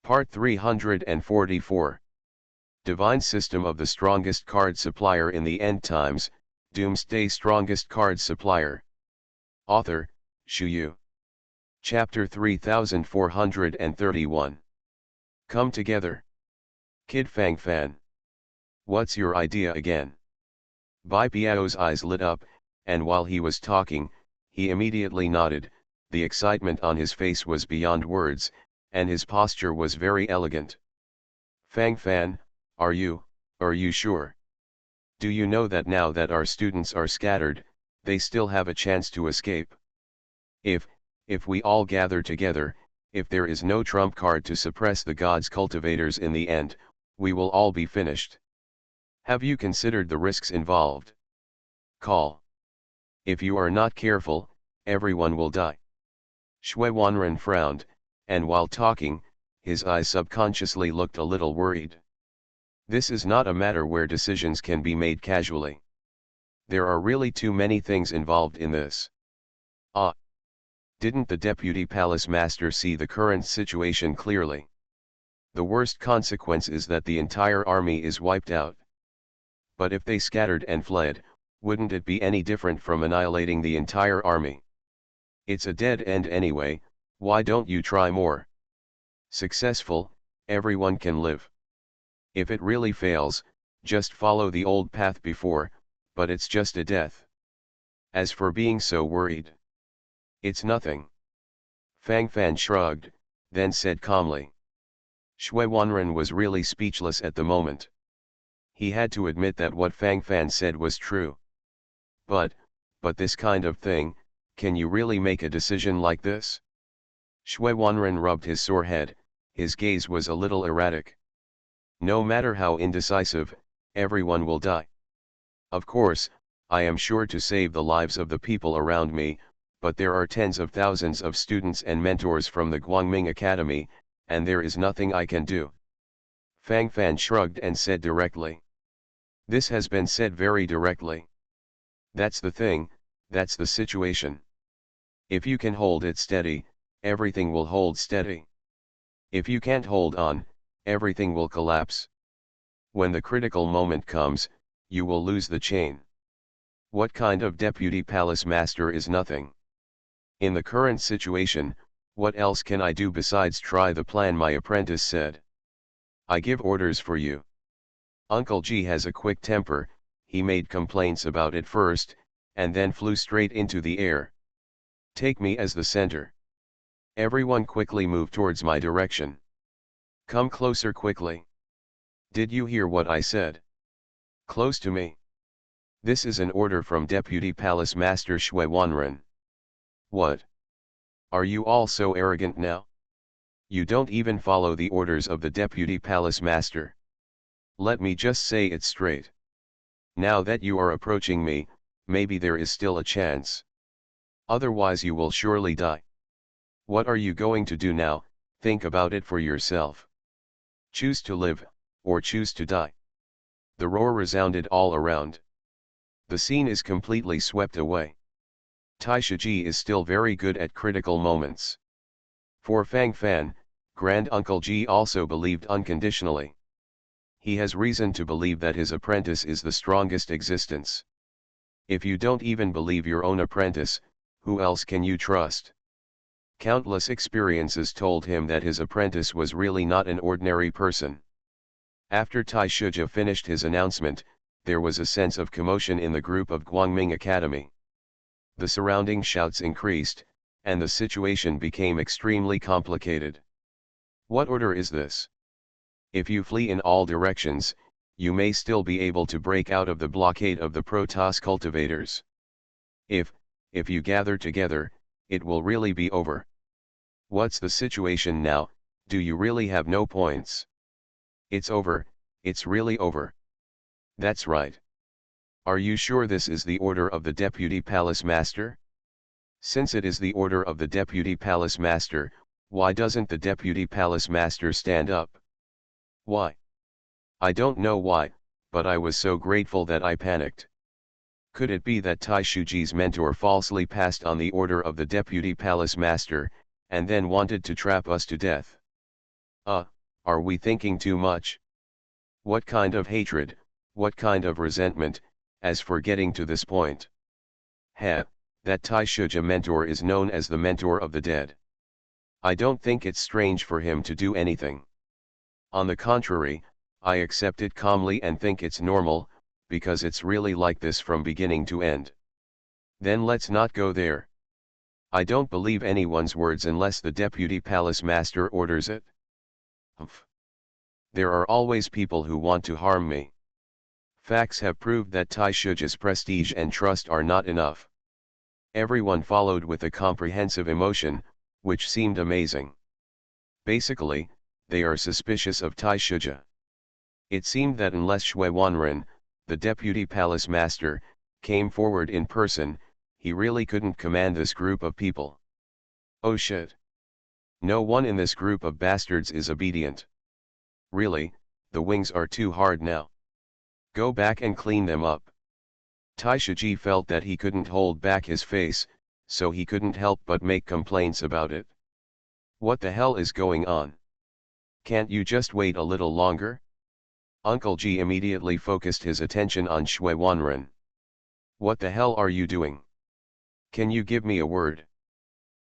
Part 344. Divine System of the Strongest Card Supplier in the End Times, Doomsday Strongest Card Supplier. Author, Shu Yu. Chapter 3431. Come together. Kid Fang Fan. What's your idea again? Bai Piao's eyes lit up, and while he was talking, he immediately nodded. The excitement on his face was beyond words, and his posture was very elegant. Fang Fan, are you sure? Do you know that now that our students are scattered, they still have a chance to escape? If we all gather together, if there is no trump card to suppress the gods' cultivators in the end, we will all be finished. Have you considered the risks involved? Call. If you are not careful, everyone will die. Shui Wanren frowned, and while talking, his eyes subconsciously looked a little worried. This is not a matter where decisions can be made casually. There are really too many things involved in this. Didn't the Deputy Palace Master see the current situation clearly? The worst consequence is that the entire army is wiped out. But if they scattered and fled, wouldn't it be any different from annihilating the entire army? It's a dead end anyway, why don't you try more? Successful, everyone can live. If it really fails, just follow the old path before, but it's just a death. As for being so worried, it's nothing. Fang Fan shrugged, then said calmly. Shui Wanren was really speechless at the moment. He had to admit that what Fang Fan said was true. But this kind of thing, can you really make a decision like this? Shui Wanren rubbed his sore head, his gaze was a little erratic. No matter how indecisive, everyone will die. Of course, I am sure to save the lives of the people around me, but there are tens of thousands of students and mentors from the Guangming Academy, and there is nothing I can do. Fang Fan shrugged and said directly. This has been said very directly. That's the thing, that's the situation. If you can hold it steady, everything will hold steady. If you can't hold on, everything will collapse. When the critical moment comes, you will lose the chain. What kind of Deputy Palace Master is nothing? In the current situation, what else can I do besides try the plan my apprentice said? I give orders for you. Uncle G has a quick temper, he made complaints about it first, and then flew straight into the air. Take me as the center. Everyone quickly move towards my direction. Come closer quickly. Did you hear what I said? Close to me. This is an order from Deputy Palace Master Shui Wanren. What? Are you all so arrogant now? You don't even follow the orders of the Deputy Palace Master. Let me just say it straight. Now that you are approaching me, maybe there is still a chance. Otherwise you will surely die. What are you going to do now? Think about it for yourself. Choose to live, or choose to die. The roar resounded all around. The scene is completely swept away. Tai Shiji is still very good at critical moments. For Fang Fan, Grand Uncle Ji also believed unconditionally. He has reason to believe that his apprentice is the strongest existence. If you don't even believe your own apprentice, who else can you trust? Countless experiences told him that his apprentice was really not an ordinary person. After Tai Shiji finished his announcement, there was a sense of commotion in the group of Guangming Academy. The surrounding shouts increased, and the situation became extremely complicated. What order is this? If you flee in all directions, you may still be able to break out of the blockade of the Protoss cultivators. If you gather together, it will really be over. What's the situation now? Do you really have no points? It's over, it's really over. That's right. Are you sure this is the order of the Deputy Palace Master? Since it is the order of the Deputy Palace Master, why doesn't the Deputy Palace Master stand up? Why? I don't know why, but I was so grateful that I panicked. Could it be that Tai Shuji's mentor falsely passed on the order of the Deputy Palace Master, and then wanted to trap us to death? Are we thinking too much? What kind of hatred, what kind of resentment, as for getting to this point? Heh, that Taishuja mentor is known as the mentor of the dead. I don't think it's strange for him to do anything. On the contrary, I accept it calmly and think it's normal, because it's really like this from beginning to end. Then let's not go there. I don't believe anyone's words unless the deputy palace master orders it. Humph. There are always people who want to harm me. Facts have proved that Taishuja's prestige and trust are not enough. Everyone followed with a comprehensive emotion, which seemed amazing. Basically, they are suspicious of Taishuja. It seemed that unless Shui Wanren, the deputy palace master, came forward in person, he really couldn't command this group of people. Oh shit. No one in this group of bastards is obedient. Really, the wings are too hard now. Go back and clean them up. Taishuji felt that he couldn't hold back his face, so he couldn't help but make complaints about it. What the hell is going on? Can't you just wait a little longer? Uncle G immediately focused his attention on Shui Wanren. What the hell are you doing? Can you give me a word?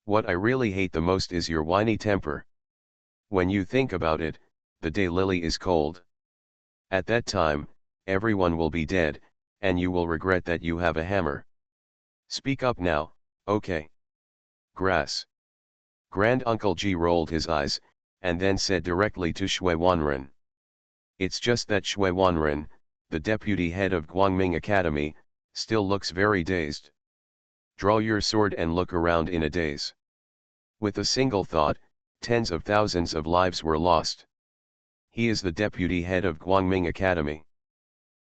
What I really hate the most is your whiny temper. When you think about it, the daylily is cold. At that time, everyone will be dead, and you will regret that you have a hammer. Speak up now, okay? Grass. Grand Uncle G rolled his eyes, and then said directly to Shui Wanren. It's just that Shui Wanren, the deputy head of Guangming Academy, still looks very dazed. Draw your sword and look around in a daze. With a single thought, tens of thousands of lives were lost. He is the deputy head of Guangming Academy.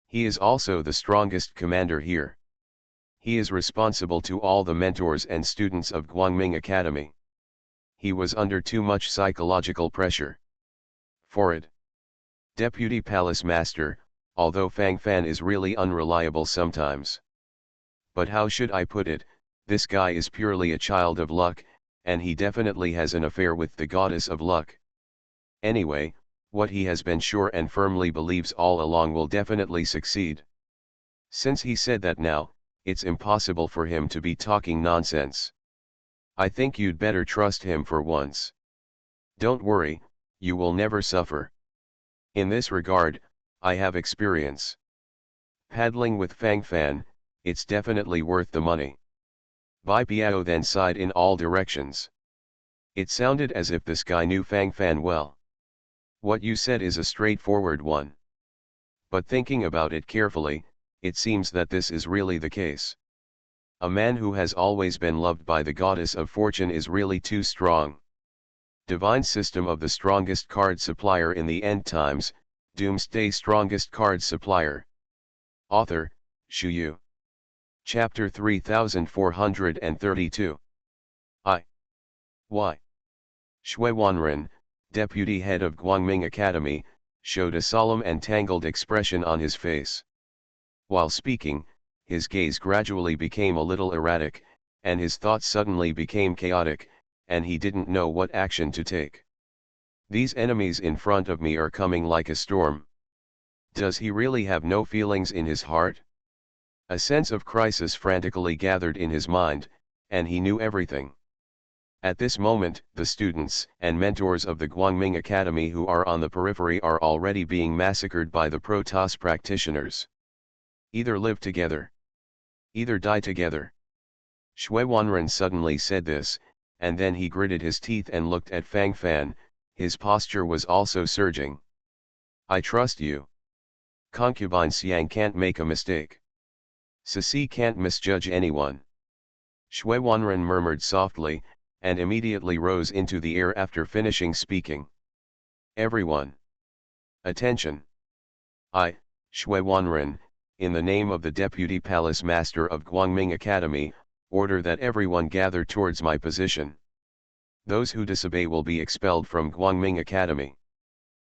He is also the strongest commander here. He is responsible to all the mentors and students of Guangming Academy. He was under too much psychological pressure. For it. Deputy Palace Master, although Fang Fan is really unreliable sometimes. But how should I put it, this guy is purely a child of luck, and he definitely has an affair with the goddess of luck. Anyway, what he has been sure and firmly believes all along will definitely succeed. Since he said that now, it's impossible for him to be talking nonsense. I think you'd better trust him for once. Don't worry, you will never suffer. In this regard, I have experience. Paddling with Fang Fan, it's definitely worth the money. Bai Biao then sighed in all directions. It sounded as if this guy knew Fang Fan well. What you said is a straightforward one. But thinking about it carefully, it seems that this is really the case. A man who has always been loved by the goddess of fortune is really too strong. Divine system of the strongest card supplier in the end times, Doomsday strongest card supplier. Author, Shu Yu. Chapter 3432. Why? Shui Wanren, deputy head of Guangming Academy, showed a solemn and tangled expression on his face. While speaking, his gaze gradually became a little erratic, and his thoughts suddenly became chaotic, and he didn't know what action to take. These enemies in front of me are coming like a storm. Does he really have no feelings in his heart? A sense of crisis frantically gathered in his mind, and he knew everything. At this moment, the students and mentors of the Guangming Academy who are on the periphery are already being massacred by the Protoss practitioners. Either live together. Either die together. Shui Wanren suddenly said this, and then he gritted his teeth and looked at Fang Fan. His posture was also surging. I trust you. Concubine Xiang can't make a mistake. Sisi can't misjudge anyone. Shui Wanren murmured softly, and immediately rose into the air after finishing speaking. Everyone. Attention. I, Shui Wanren, in the name of the Deputy Palace Master of Guangming Academy, order that everyone gather towards my position. Those who disobey will be expelled from Guangming Academy.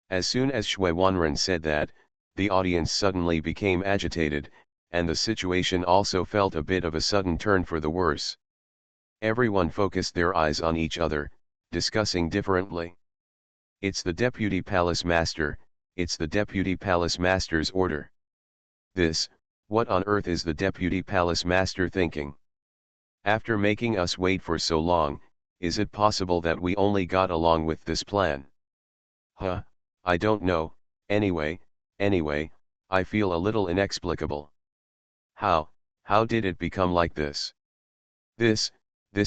As soon as Shui Wanren said that, the audience suddenly became agitated, and the situation also felt a bit of a sudden turn for the worse. Everyone focused their eyes on each other, discussing differently. It's the Deputy Palace Master, it's the Deputy Palace Master's order. What on earth is the Deputy Palace Master thinking? After making us wait for so long, is it possible that we only got along with this plan? I don't know, anyway, I feel a little inexplicable. How did it become like this? This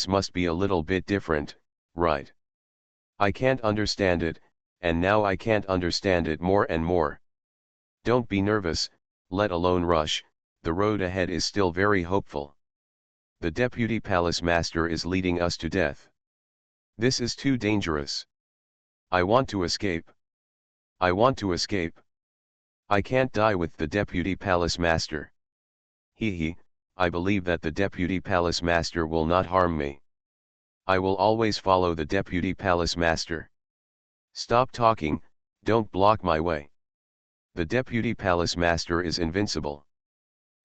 must be a little bit different, right? I can't understand it, and now I can't understand it more and more. Don't be nervous, let alone rush, the road ahead is still very hopeful. The Deputy Palace Master is leading us to death. This is too dangerous. I want to escape. I want to escape. I can't die with the Deputy Palace Master. I believe that the Deputy Palace Master will not harm me. I will always follow the Deputy Palace Master. Stop talking, don't block my way. The Deputy Palace Master is invincible.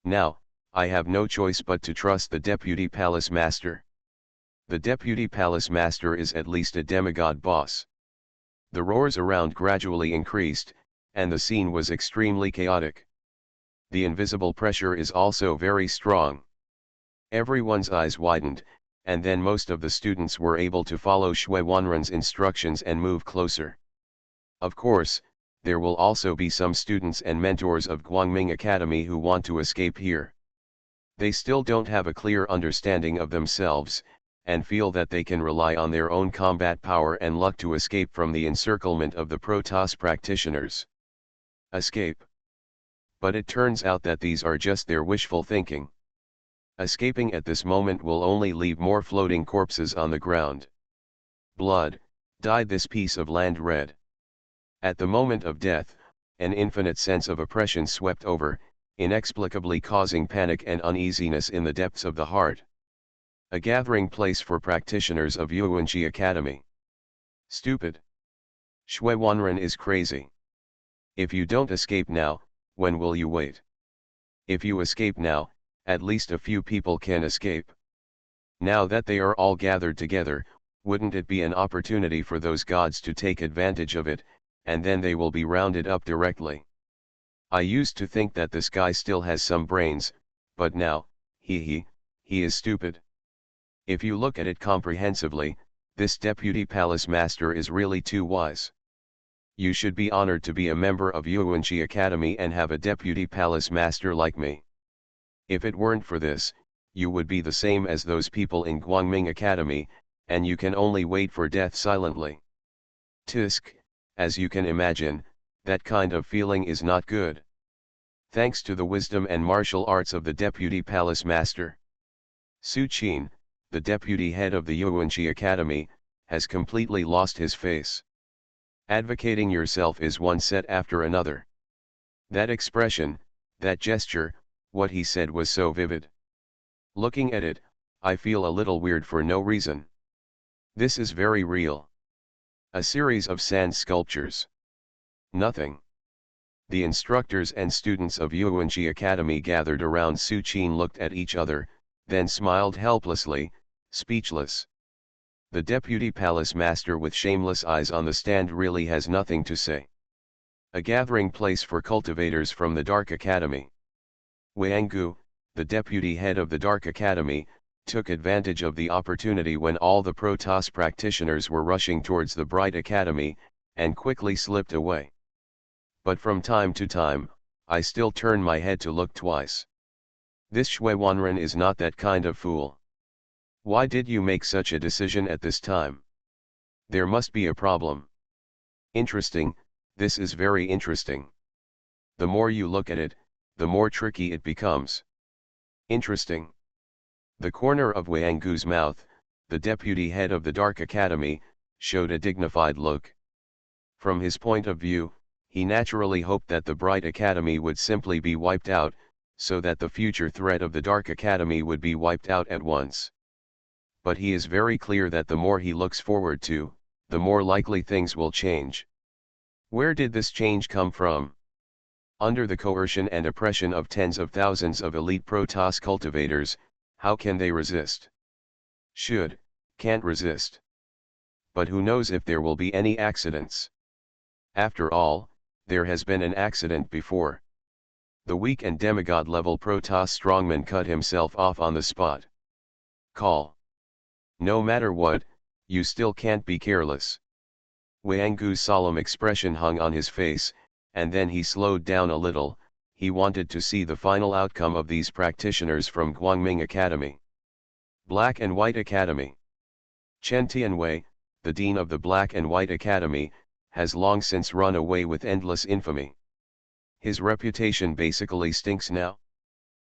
Now, I have no choice but to trust the Deputy Palace Master. The Deputy Palace Master is at least a demigod boss. The roars around gradually increased, and the scene was extremely chaotic. The invisible pressure is also very strong. Everyone's eyes widened, and then most of the students were able to follow Shui Wanren's instructions and move closer. Of course, there will also be some students and mentors of Guangming Academy who want to escape here. They still don't have a clear understanding of themselves, and feel that they can rely on their own combat power and luck to escape from the encirclement of the Protoss practitioners. Escape. But it turns out that these are just their wishful thinking. Escaping at this moment will only leave more floating corpses on the ground. Blood, dyed this piece of land red. At the moment of death, an infinite sense of oppression swept over, inexplicably causing panic and uneasiness in the depths of the heart. A gathering place for practitioners of Yuanji Academy. Stupid. Shui Wanren is crazy. If you don't escape now, when will you wait? If you escape now, at least a few people can escape. Now that they are all gathered together, wouldn't it be an opportunity for those gods to take advantage of it, and then they will be rounded up directly. I used to think that this guy still has some brains, but now, he is stupid. If you look at it comprehensively, this Deputy Palace Master is really too wise. You should be honored to be a member of Yuanji Academy and have a Deputy Palace Master like me. If it weren't for this, you would be the same as those people in Guangming Academy, and you can only wait for death silently. Tisk, as you can imagine, that kind of feeling is not good. Thanks to the wisdom and martial arts of the Deputy Palace Master, Su Qin, the deputy head of the Yuanji Academy, has completely lost his face. Advocating yourself is one set after another. That expression, that gesture, what he said was so vivid. Looking at it, I feel a little weird for no reason. This is very real. A series of sand sculptures. Nothing. The instructors and students of Yuanji Academy gathered around Su Qin looked at each other, then smiled helplessly, speechless. The Deputy Palace Master with shameless eyes on the stand really has nothing to say. A gathering place for cultivators from the Dark Academy. Wanggu, the deputy head of the Dark Academy, took advantage of the opportunity when all the Protoss practitioners were rushing towards the Bright Academy, and quickly slipped away. But from time to time, I still turn my head to look twice. This Shui Wanren is not that kind of fool. Why did you make such a decision at this time? There must be a problem. Interesting, this is very interesting. The more you look at it, the more tricky it becomes. Interesting. The corner of Wanggu's mouth, the deputy head of the Dark Academy, showed a dignified look. From his point of view, he naturally hoped that the Bright Academy would simply be wiped out, so that the future threat of the Dark Academy would be wiped out at once. But he is very clear that the more he looks forward to, the more likely things will change. Where did this change come from? Under the coercion and oppression of tens of thousands of elite Protoss cultivators, how can they resist? Can't resist. But who knows if there will be any accidents? After all, there has been an accident before. The weak and demigod-level Protoss strongman cut himself off on the spot. Call. No matter what, you still can't be careless. Wang Gu's solemn expression hung on his face, and then he slowed down a little. He wanted to see the final outcome of these practitioners from Guangming Academy. Black and White Academy. Chen Tianwei, the dean of the Black and White Academy, has long since run away with endless infamy. His reputation basically stinks now.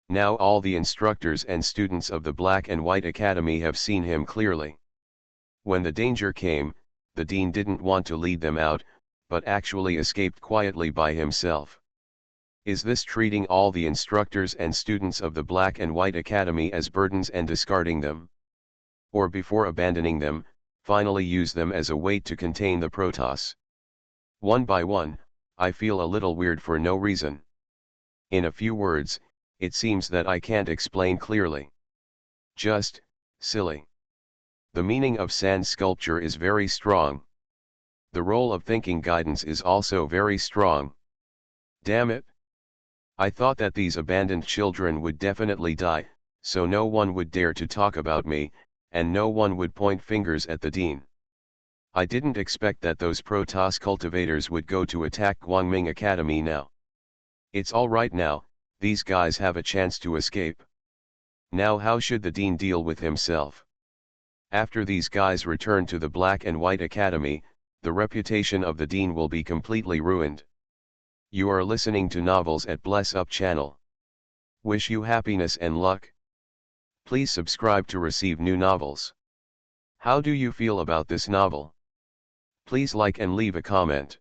Now all the instructors and students of the Black and White Academy have seen him clearly. When the danger came, the dean didn't want to lead them out, but actually escaped quietly by himself. Is this treating all the instructors and students of the Black and White Academy as burdens and discarding them? Or before abandoning them, finally use them as a weight to contain the Protoss? One by one, I feel a little weird for no reason. In a few words, it seems that I can't explain clearly. Just, silly. The meaning of sand sculpture is very strong. The role of thinking guidance is also very strong. Damn it. I thought that these abandoned children would definitely die, so no one would dare to talk about me, and no one would point fingers at the dean. I didn't expect that those Protoss cultivators would go to attack Guangming Academy now. It's all right now, these guys have a chance to escape. Now how should the dean deal with himself? After these guys return to the Black and White Academy, the reputation of the dean will be completely ruined. You are listening to Novels at Bless Up channel. Wish you happiness and luck. Please subscribe to receive new novels. How do you feel about this novel? Please like and leave a comment.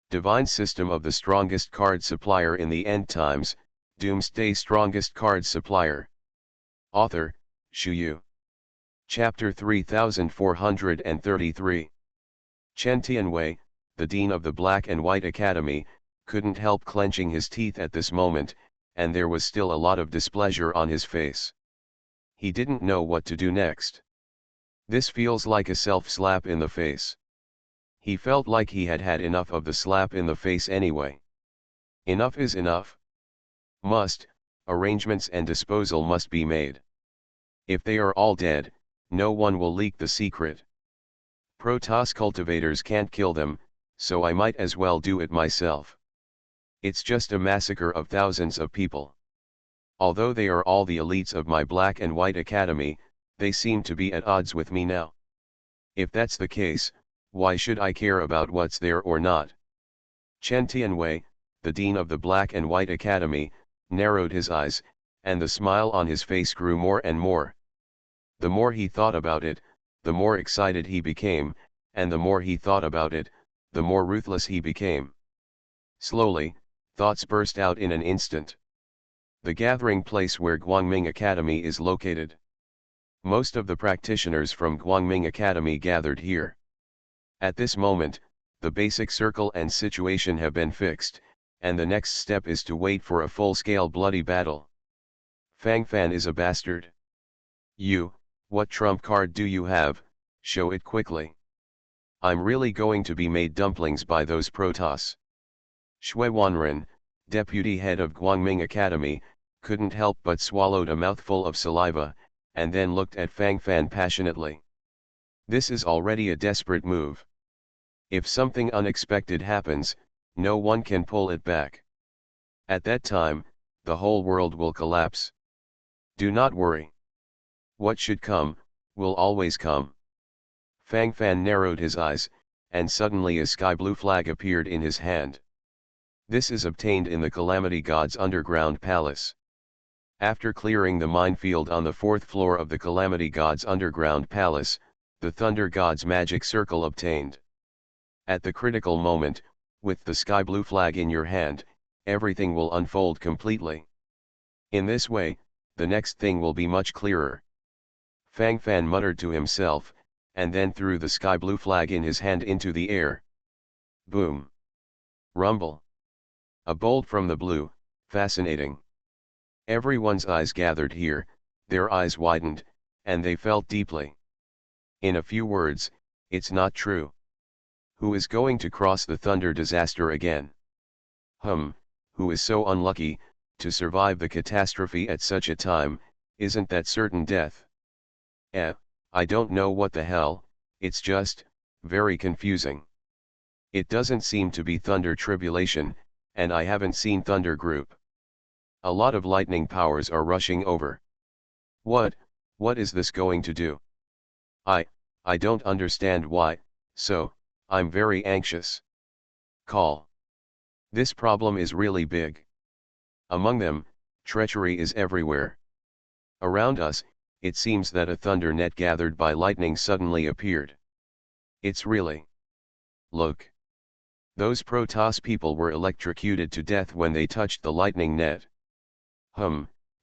Divine System of the Strongest Card Supplier in the End Times, Doomsday Strongest Card Supplier. Author, Shu Yu. Chapter 3433. Chen Tianwei, the Dean of the Black and White Academy, couldn't help clenching his teeth at this moment, and there was still a lot of displeasure on his face. He didn't know what to do next. This feels like a self-slap in the face. He felt like he had had enough of the slap in the face anyway. Enough is enough. Arrangements and disposal must be made. If they are all dead, no one will leak the secret. Protoss cultivators can't kill them, so I might as well do it myself. It's just a massacre of thousands of people. Although they are all the elites of my Black and White Academy, they seem to be at odds with me now. If that's the case, why should I care about what's there or not? Chen Tianwei, the dean of the Black and White Academy, narrowed his eyes, and the smile on his face grew more and more. The more he thought about it, the more excited he became, and the more he thought about it, the more ruthless he became. Slowly, thoughts burst out in an instant. The gathering place where Guangming Academy is located. Most of the practitioners from Guangming Academy gathered here. At this moment, the basic circle and situation have been fixed, and the next step is to wait for a full-scale bloody battle. Fang Fan is a bastard. What trump card do you have? Show it quickly. I'm really going to be made dumplings by those Protoss. Shui Wanren, deputy head of Guangming Academy, couldn't help but swallowed a mouthful of saliva, and then looked at Fang Fan passionately. This is already a desperate move. If something unexpected happens, no one can pull it back. At that time, the whole world will collapse. Do not worry. What should come, will always come. Fang Fan narrowed his eyes, and suddenly a sky blue flag appeared in his hand. This is obtained in the Calamity God's underground palace. After clearing the minefield on the 4th floor of the Calamity God's underground palace, the Thunder God's magic circle obtained. At the critical moment, with the sky blue flag in your hand, everything will unfold completely. In this way, the next thing will be much clearer. Fang Fan muttered to himself, and then threw the sky blue flag in his hand into the air. Boom! Rumble! A bolt from the blue, fascinating. Everyone's eyes gathered here, their eyes widened, and they felt deeply. In a few words, it's not true. Who is going to cross the thunder disaster again? Who is so unlucky, to survive the catastrophe at such a time, isn't that certain death? I don't know what the hell, it's just, very confusing. It doesn't seem to be thunder tribulation, and I haven't seen thunder group. A lot of lightning powers are rushing over. What is this going to do? I don't understand why, so, I'm very anxious. Call. This problem is really big. Among them, treachery is everywhere. Around us, it seems that a thunder net gathered by lightning suddenly appeared. It's really. Look. Those Protoss people were electrocuted to death when they touched the lightning net.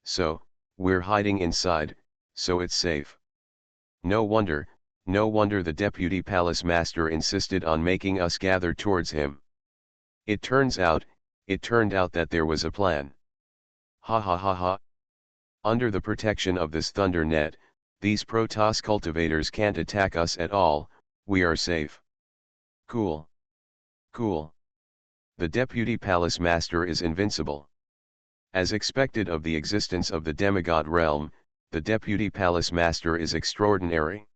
So, we're hiding inside, so it's safe. No wonder the Deputy Palace Master insisted on making us gather towards him. It turned out that there was a plan. Ha ha ha ha. Under the protection of this thunder net, these Protoss cultivators can't attack us at all, we are safe. Cool. The Deputy Palace Master is invincible. As expected of the existence of the demigod realm, the Deputy Palace Master is extraordinary.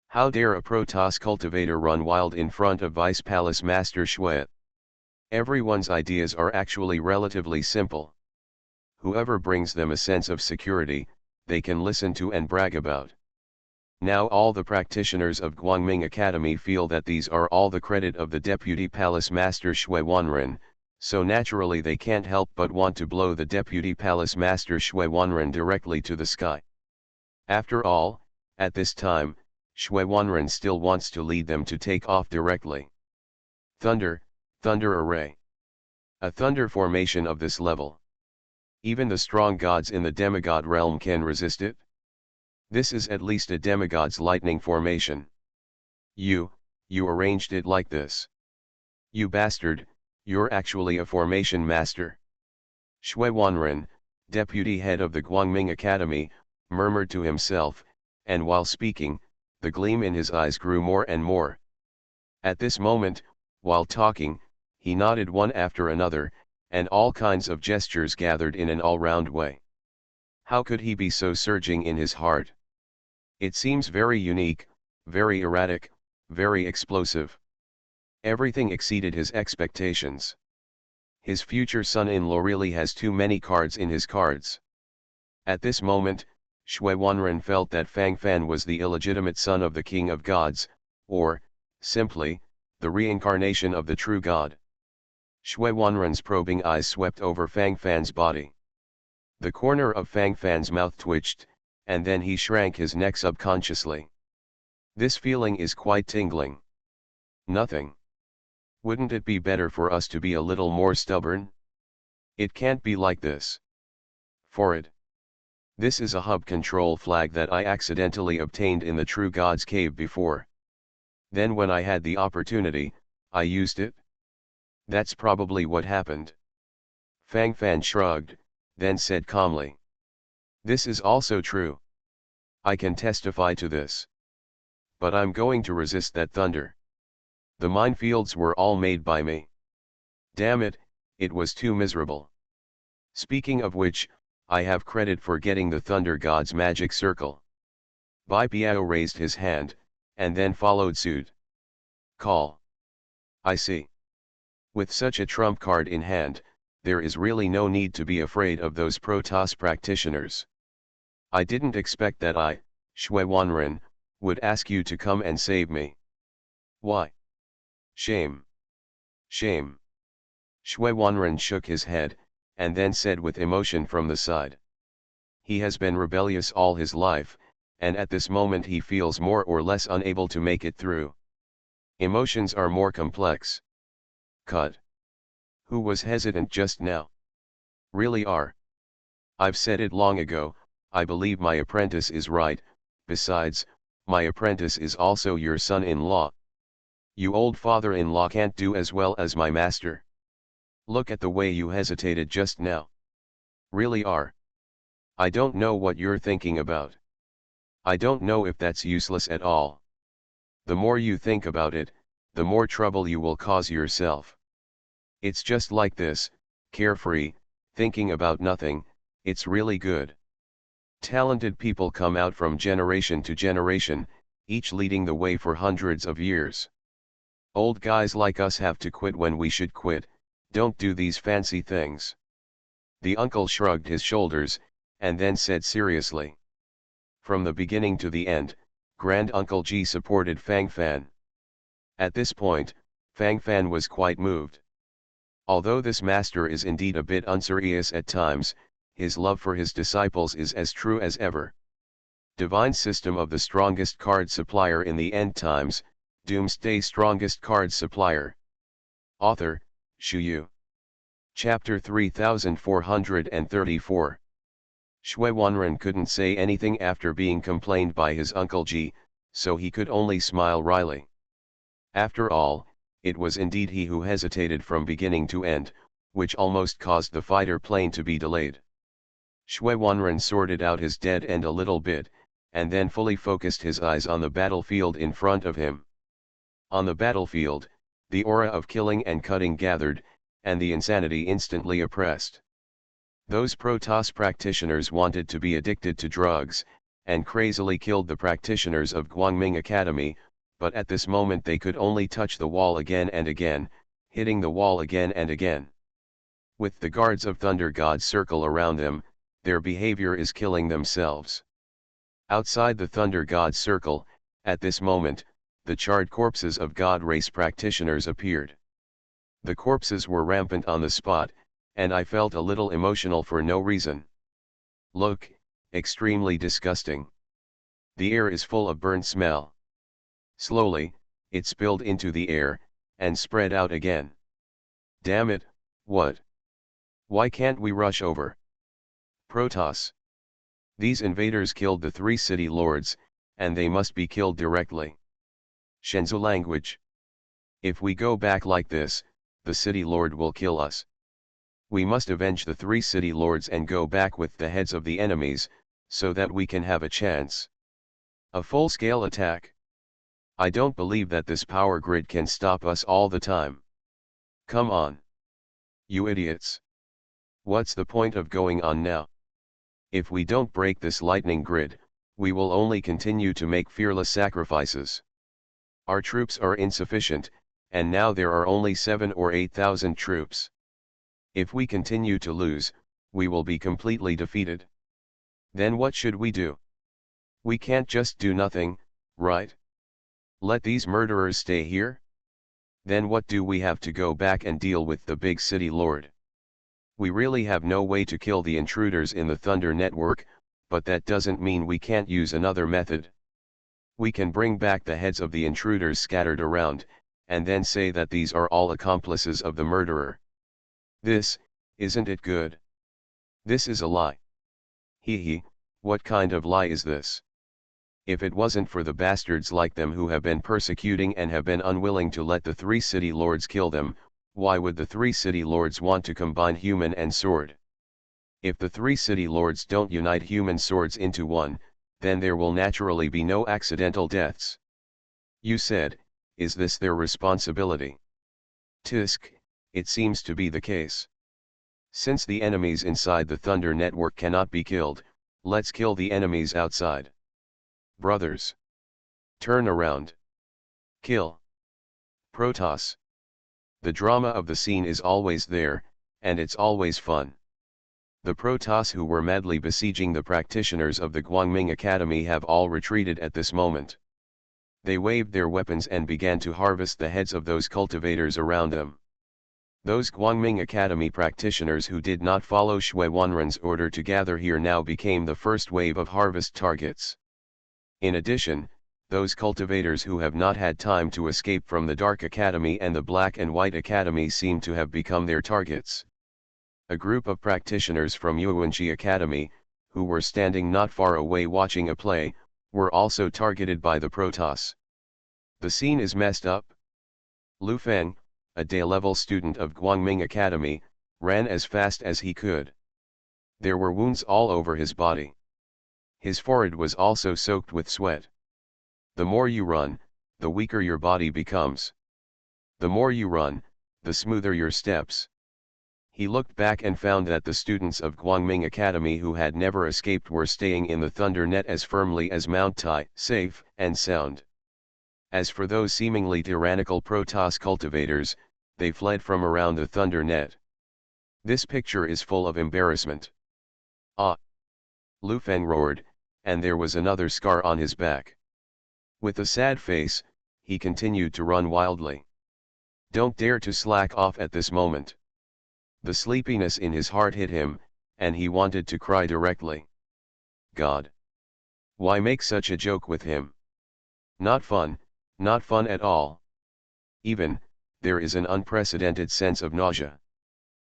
How dare a Protoss cultivator run wild in front of Vice Palace Master Shui? Everyone's ideas are actually relatively simple. Whoever brings them a sense of security, they can listen to and brag about. Now all the practitioners of Guangming Academy feel that these are all the credit of the Deputy Palace Master Shui Wanren, so naturally they can't help but want to blow the Deputy Palace Master Shui Wanren directly to the sky. After all, at this time, Shui Wanren still wants to lead them to take off directly. Thunder array. A thunder formation of this level. Even the strong gods in the demigod realm can resist it. This is at least a demigod's lightning formation. You arranged it like this. You bastard, you're actually a formation master. Shui Wanren, deputy head of the Guangming Academy, murmured to himself, and while speaking, the gleam in his eyes grew more and more. At this moment, while talking, he nodded one after another, and all kinds of gestures gathered in an all-round way. How could he be so surging in his heart? It seems very unique, very erratic, very explosive. Everything exceeded his expectations. His future son-in-law really has too many cards in his cards. At this moment, Shui Wanren felt that Fang Fan was the illegitimate son of the King of Gods, or, simply, the reincarnation of the true God. Shui Wanren's probing eyes swept over Fang Fan's body. The corner of Fang Fan's mouth twitched, and then he shrank his neck subconsciously. This feeling is quite tingling. Nothing. Wouldn't it be better for us to be a little more stubborn? It can't be like this. Forward. This is a hub control flag that I accidentally obtained in the True God's cave before. Then when I had the opportunity, I used it. That's probably what happened. Fang Fan shrugged, then said calmly. This is also true. I can testify to this. But I'm going to resist that thunder. The minefields were all made by me. Damn it, it was too miserable. Speaking of which, I have credit for getting the Thunder God's magic circle. Bai Piao raised his hand, and then followed suit. Call. I see. With such a trump card in hand, there is really no need to be afraid of those Protoss practitioners. I didn't expect that I, Shui Wanren, would ask you to come and save me. Why? Shame. Shame. Shui Wanren shook his head, and then said with emotion from the side. He has been rebellious all his life, and at this moment he feels more or less unable to make it through. Emotions are more complex. Cut. Who was hesitant just now? Really are. I've said it long ago, I believe my apprentice is right, besides, my apprentice is also your son-in-law. You old father-in-law can't do as well as my master. Look at the way you hesitated just now. Really are. I don't know what you're thinking about. I don't know if that's useless at all. The more you think about it, the more trouble you will cause yourself. It's just like this, carefree, thinking about nothing, it's really good. Talented people come out from generation to generation, each leading the way for hundreds of years. Old guys like us have to quit when we should quit, don't do these fancy things. The uncle shrugged his shoulders, and then said seriously. From the beginning to the end, Grand Uncle G supported Fang Fan. At this point, Fang Fan was quite moved. Although this master is indeed a bit unserious at times, his love for his disciples is as true as ever. Divine system of the strongest card supplier in the end times, Doomsday strongest card supplier. Author, Shu Yu. Chapter 3434. Shui Wanren couldn't say anything after being complained by his Uncle G, so he could only smile wryly. After all, it was indeed he who hesitated from beginning to end, which almost caused the fighter plane to be delayed. Shui Wanren sorted out his dead end a little bit, and then fully focused his eyes on the battlefield in front of him. On the battlefield, the aura of killing and cutting gathered, and the insanity instantly oppressed. Those Protoss practitioners wanted to be addicted to drugs, and crazily killed the practitioners of Guangming Academy, but at this moment they could only touch the wall again and again, hitting the wall again and again. With the guards of Thunder God circle around them, their behavior is killing themselves. Outside the Thunder God circle, at this moment, the charred corpses of God race practitioners appeared. The corpses were rampant on the spot, and I felt a little emotional for no reason. Look, extremely disgusting. The air is full of burnt smell. Slowly, it spilled into the air, and spread out again. Damn it, what? Why can't we rush over? Protoss. These invaders killed the 3 city lords, and they must be killed directly. Shenzhou language. If we go back like this, the city lord will kill us. We must avenge the 3 city lords and go back with the heads of the enemies, so that we can have a chance. A full-scale attack. I don't believe that this power grid can stop us all the time. Come on. You idiots. What's the point of going on now? If we don't break this lightning grid, we will only continue to make fearless sacrifices. Our troops are insufficient, and now there are only 7 or 8,000 troops. If we continue to lose, we will be completely defeated. Then what should we do? We can't just do nothing, right? Let these murderers stay here? Then what do we have to go back and deal with the big city lord? We really have no way to kill the intruders in the Thunder network, but that doesn't mean we can't use another method. We can bring back the heads of the intruders scattered around, and then say that these are all accomplices of the murderer. This, isn't it good? This is a lie. Hee, what kind of lie is this? If it wasn't for the bastards like them who have been persecuting and have been unwilling to let the 3 city lords kill them, why would the 3 city lords want to combine human and sword? If the 3 city lords don't unite human swords into one, then there will naturally be no accidental deaths. You said, is this their responsibility? Tisk, it seems to be the case. Since the enemies inside the Thunder network cannot be killed, let's kill the enemies outside. Brothers. Turn around. Kill. Protoss. The drama of the scene is always there, and it's always fun. The Protoss who were madly besieging the practitioners of the Guangming Academy have all retreated at this moment. They waved their weapons and began to harvest the heads of those cultivators around them. Those Guangming Academy practitioners who did not follow Shui Wanren's order to gather here now became the first wave of harvest targets. In addition, those cultivators who have not had time to escape from the Dark Academy and the Black and White Academy seem to have become their targets. A group of practitioners from Yuanji Academy, who were standing not far away watching a play, were also targeted by the Protoss. The scene is messed up. Lu Feng, a day-level student of Guangming Academy, ran as fast as he could. There were wounds all over his body. His forehead was also soaked with sweat. The more you run, the weaker your body becomes. The more you run, the smoother your steps. He looked back and found that the students of Guangming Academy who had never escaped were staying in the thunder net as firmly as Mount Tai, safe and sound. As for those seemingly tyrannical Protoss cultivators, they fled from around the thunder net. This picture is full of embarrassment. Ah! Lu Feng roared, and there was another scar on his back. With a sad face, he continued to run wildly. Don't dare to slack off at this moment. The sleepiness in his heart hit him, and he wanted to cry directly. God! Why make such a joke with him? Not fun at all. Even, there is an unprecedented sense of nausea.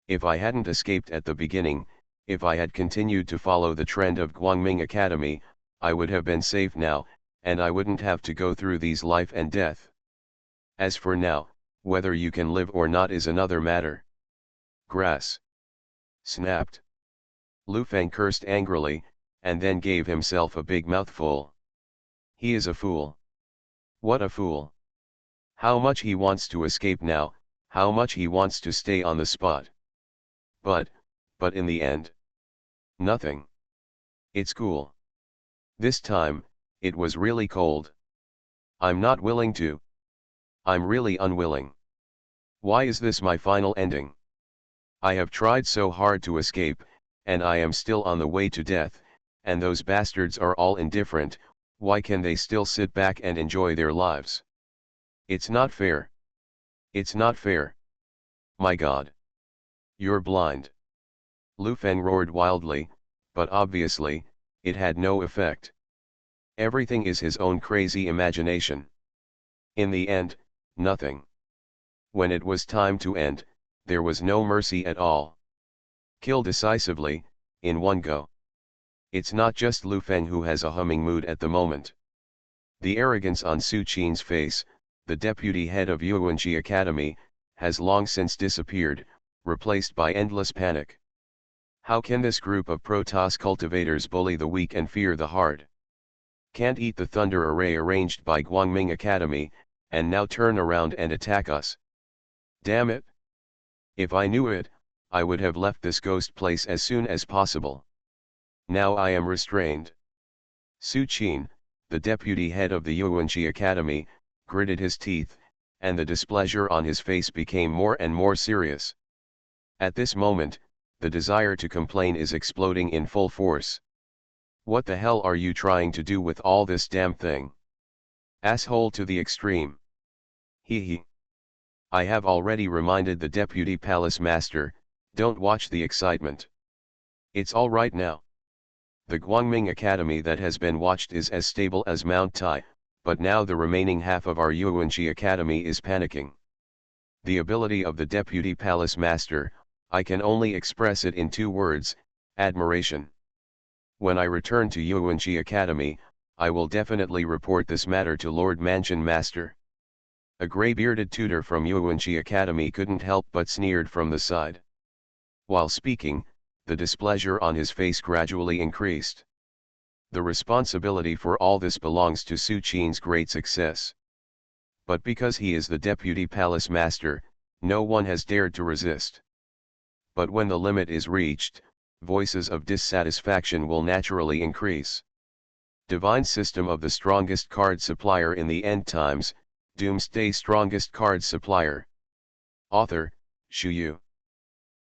If I hadn't escaped at the beginning, if I had continued to follow the trend of Guangming Academy, I would have been safe now, and I wouldn't have to go through these life and death. As for now, whether you can live or not is another matter. Grass. Snapped. Lu Feng cursed angrily, and then gave himself a big mouthful. He is a fool. What a fool. How much he wants to escape now, how much he wants to stay on the spot. But in the end, nothing. It's cool. This time, it was really cold. I'm not willing to. I'm really unwilling. Why is this my final ending? I have tried so hard to escape, and I am still on the way to death, and those bastards are all indifferent. Why can they still sit back and enjoy their lives? It's not fair. It's not fair. My God. You're blind. Lu Feng roared wildly, but obviously, it had no effect. Everything is his own crazy imagination. In the end, nothing. When it was time to end, there was no mercy at all. Kill decisively, in one go. It's not just Lu Feng who has a humming mood at the moment. The arrogance on Su Qin's face, the deputy head of Yuanqi Academy, has long since disappeared, replaced by endless panic. How can this group of Protoss cultivators bully the weak and fear the hard? Can't eat the thunder array arranged by Guangming Academy, and now turn around and attack us. Damn it! If I knew it, I would have left this ghost place as soon as possible. Now I am restrained. Su Qin, the deputy head of the Yuanqi Academy, gritted his teeth, and the displeasure on his face became more and more serious. At this moment, the desire to complain is exploding in full force. What the hell are you trying to do with all this damn thing? Asshole to the extreme. Hee. I have already reminded the deputy palace master, don't watch the excitement. It's all right now. The Guangming Academy that has been watched is as stable as Mount Tai, but now the remaining half of our Yuanqi Academy is panicking. The ability of the deputy palace master, I can only express it in 2 words, admiration. When I return to Yuanqi Academy, I will definitely report this matter to Lord Mansion Master. A grey-bearded tutor from Yuanqi Academy couldn't help but sneered from the side. While speaking, the displeasure on his face gradually increased. The responsibility for all this belongs to Su Qin's great success. But because he is the deputy palace master, no one has dared to resist. But when the limit is reached, voices of dissatisfaction will naturally increase. Divine system of the strongest card supplier in the end times, Doomsday strongest card supplier. Author, Shu Yu.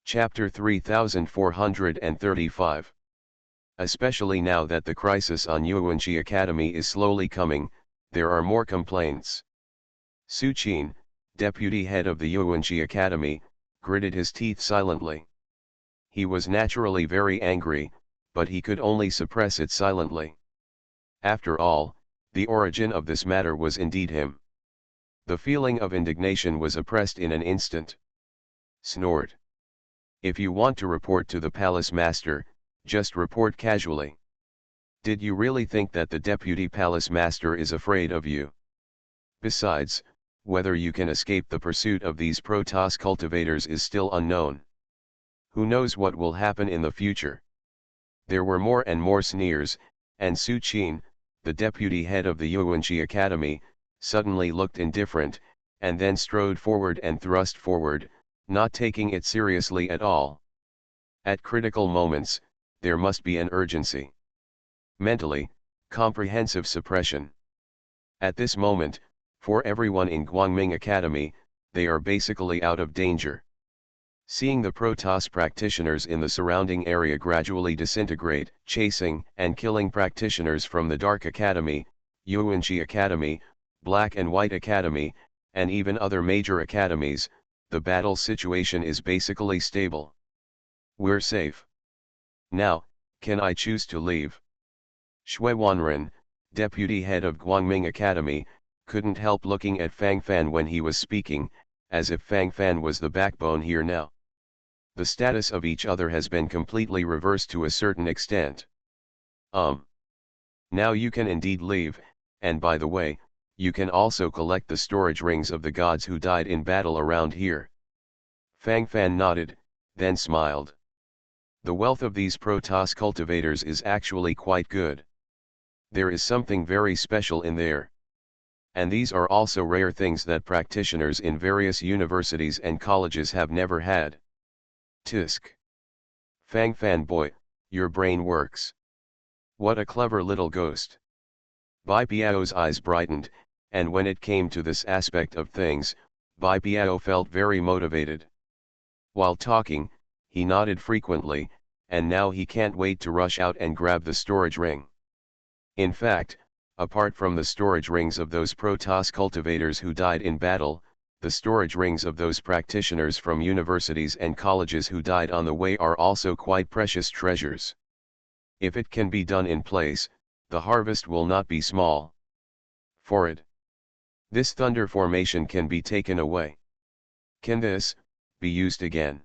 Chapter 3435. Especially now that the crisis on Yuanqi Academy is slowly coming, there are more complaints. Su Qin, deputy head of the Yuanqi Academy, gritted his teeth silently. He was naturally very angry, but he could only suppress it silently. After all, the origin of this matter was indeed him. The feeling of indignation was oppressed in an instant. Snort. If you want to report to the palace master, just report casually. Did you really think that the deputy palace master is afraid of you? Besides, whether you can escape the pursuit of these Protoss cultivators is still unknown. Who knows what will happen in the future? There were more and more sneers, and Su Qin, the deputy head of the Yuanqi Academy, suddenly looked indifferent, and then strode forward and thrust forward, not taking it seriously at all. At critical moments, there must be an urgency. Mentally, comprehensive suppression. At this moment, for everyone in Guangming Academy, they are basically out of danger. Seeing the Protoss practitioners in the surrounding area gradually disintegrate, chasing and killing practitioners from the Dark Academy, Yuanxi Academy, Black and White Academy, and even other major academies, the battle situation is basically stable. We're safe. Now, can I choose to leave? Shui Wanren, deputy head of Guangming Academy, couldn't help looking at Fang Fan when he was speaking, as if Fang Fan was the backbone here now. The status of each other has been completely reversed to a certain extent. Now you can indeed leave, and by the way, you can also collect the storage rings of the gods who died in battle around here. Fang Fan nodded, then smiled. The wealth of these Protoss cultivators is actually quite good. There is something very special in there. And these are also rare things that practitioners in various universities and colleges have never had. Tisk. Fang Fan boy, your brain works. What a clever little ghost. Bai Biao's eyes brightened, and when it came to this aspect of things, Bai Biao felt very motivated. While talking, he nodded frequently, and now he can't wait to rush out and grab the storage ring. In fact, apart from the storage rings of those Protoss cultivators who died in battle, the storage rings of those practitioners from universities and colleges who died on the way are also quite precious treasures. If it can be done in place, the harvest will not be small. For it, this thunder formation can be taken away. Can this be used again?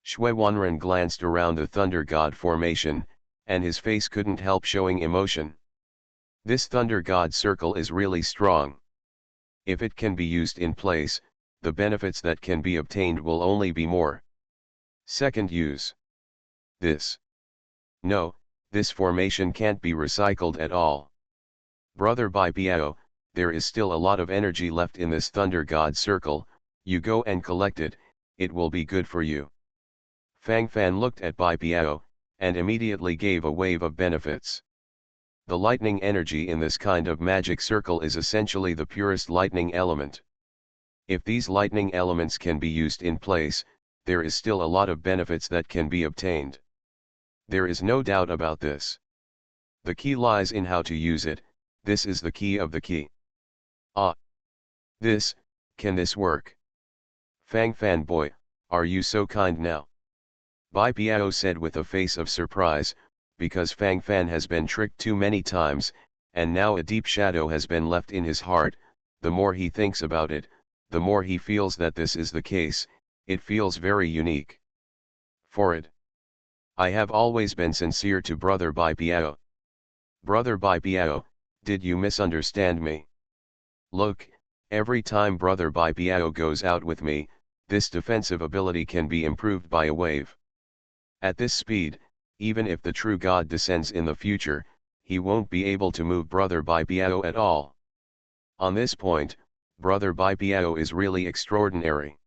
Shui Wanren glanced around the thunder god formation, and his face couldn't help showing emotion. This thunder god circle is really strong. If it can be used in place, the benefits that can be obtained will only be more. Second use. This. No, this formation can't be recycled at all. Brother Bai Biao, there is still a lot of energy left in this thunder god circle, you go and collect it, it will be good for you. Fang Fan looked at Bai Biao, and immediately gave a wave of benefits. The lightning energy in this kind of magic circle is essentially the purest lightning element. If these lightning elements can be used in place, there is still a lot of benefits that can be obtained. There is no doubt about this. The key lies in how to use it, this is the key of the key. Ah! Can this work? Fang Fan boy, are you so kind now? Bai Biao said with a face of surprise, because Fang Fan has been tricked too many times, and now a deep shadow has been left in his heart. The more he thinks about it, the more he feels that this is the case, it feels very unique. For it, I have always been sincere to Brother Bai Biao. Brother Bai Biao, did you misunderstand me? Look, every time Brother Bai Biao goes out with me, this defensive ability can be improved by a wave. At this speed, even if the true God descends in the future, he won't be able to move Brother Bai Biao at all. On this point, Brother Bai Biao is really extraordinary.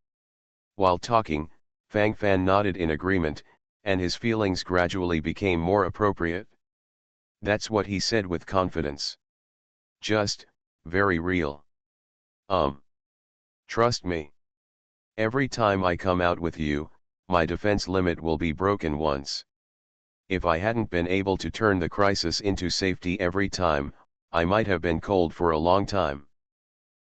While talking, Fang Fan nodded in agreement, and his feelings gradually became more appropriate. That's what he said with confidence. Just, very real. Trust me. Every time I come out with you, my defense limit will be broken once. If I hadn't been able to turn the crisis into safety every time, I might have been cold for a long time.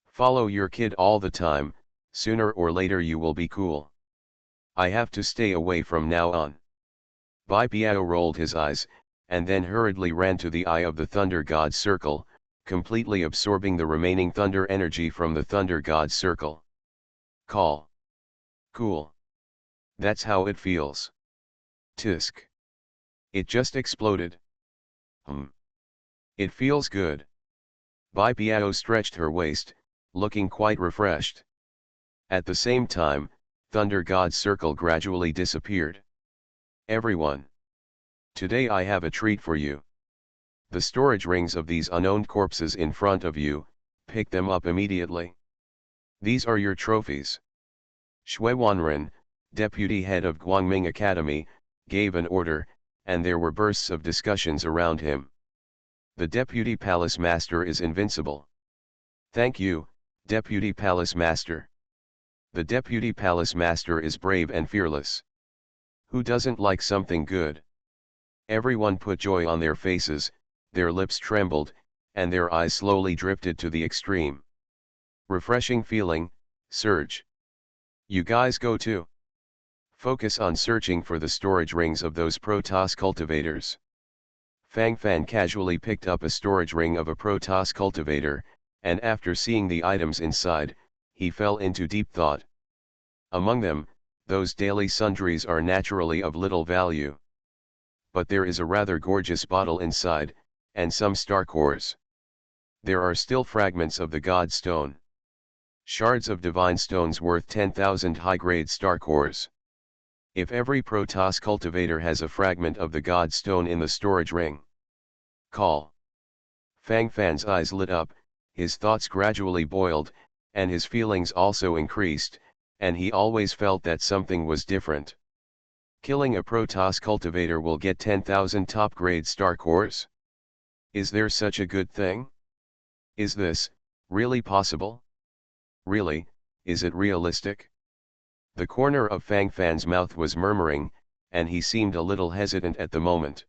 Follow your kid all the time, sooner or later you will be cool. I have to stay away from now on. Bai Biao rolled his eyes, and then hurriedly ran to the eye of the Thunder God's circle, completely absorbing the remaining thunder energy from the Thunder God's circle. Call. Cool. That's how it feels. Tisk. It just exploded. It feels good. Bai Biao stretched her waist, looking quite refreshed. At the same time, Thunder God's circle gradually disappeared. Everyone. Today I have a treat for you. The storage rings of these unowned corpses in front of you, pick them up immediately. These are your trophies. Shui Wanren, deputy head of Guangming Academy, gave an order, and there were bursts of discussions around him. The deputy palace master is invincible. Thank you, deputy palace master. The deputy palace master is brave and fearless. Who doesn't like something good? Everyone put joy on their faces, their lips trembled, and their eyes slowly drifted to the extreme. Refreshing feeling, surge. You guys go too. Focus on searching for the storage rings of those Protoss cultivators. Fang Fan casually picked up a storage ring of a Protoss cultivator, and after seeing the items inside, he fell into deep thought. Among them, those daily sundries are naturally of little value. But there is a rather gorgeous bottle inside, and some star cores. There are still fragments of the God Stone. Shards of divine stones worth 10,000 high-grade star cores. If every Protoss cultivator has a fragment of the God Stone in the storage ring. Call. Fang Fan's eyes lit up, his thoughts gradually boiled, and his feelings also increased, and he always felt that something was different. Killing a Protoss cultivator will get 10,000 top-grade star cores? Is there such a good thing? Is this really possible? Really, is it realistic? The corner of Fang Fan's mouth was murmuring, and he seemed a little hesitant at the moment.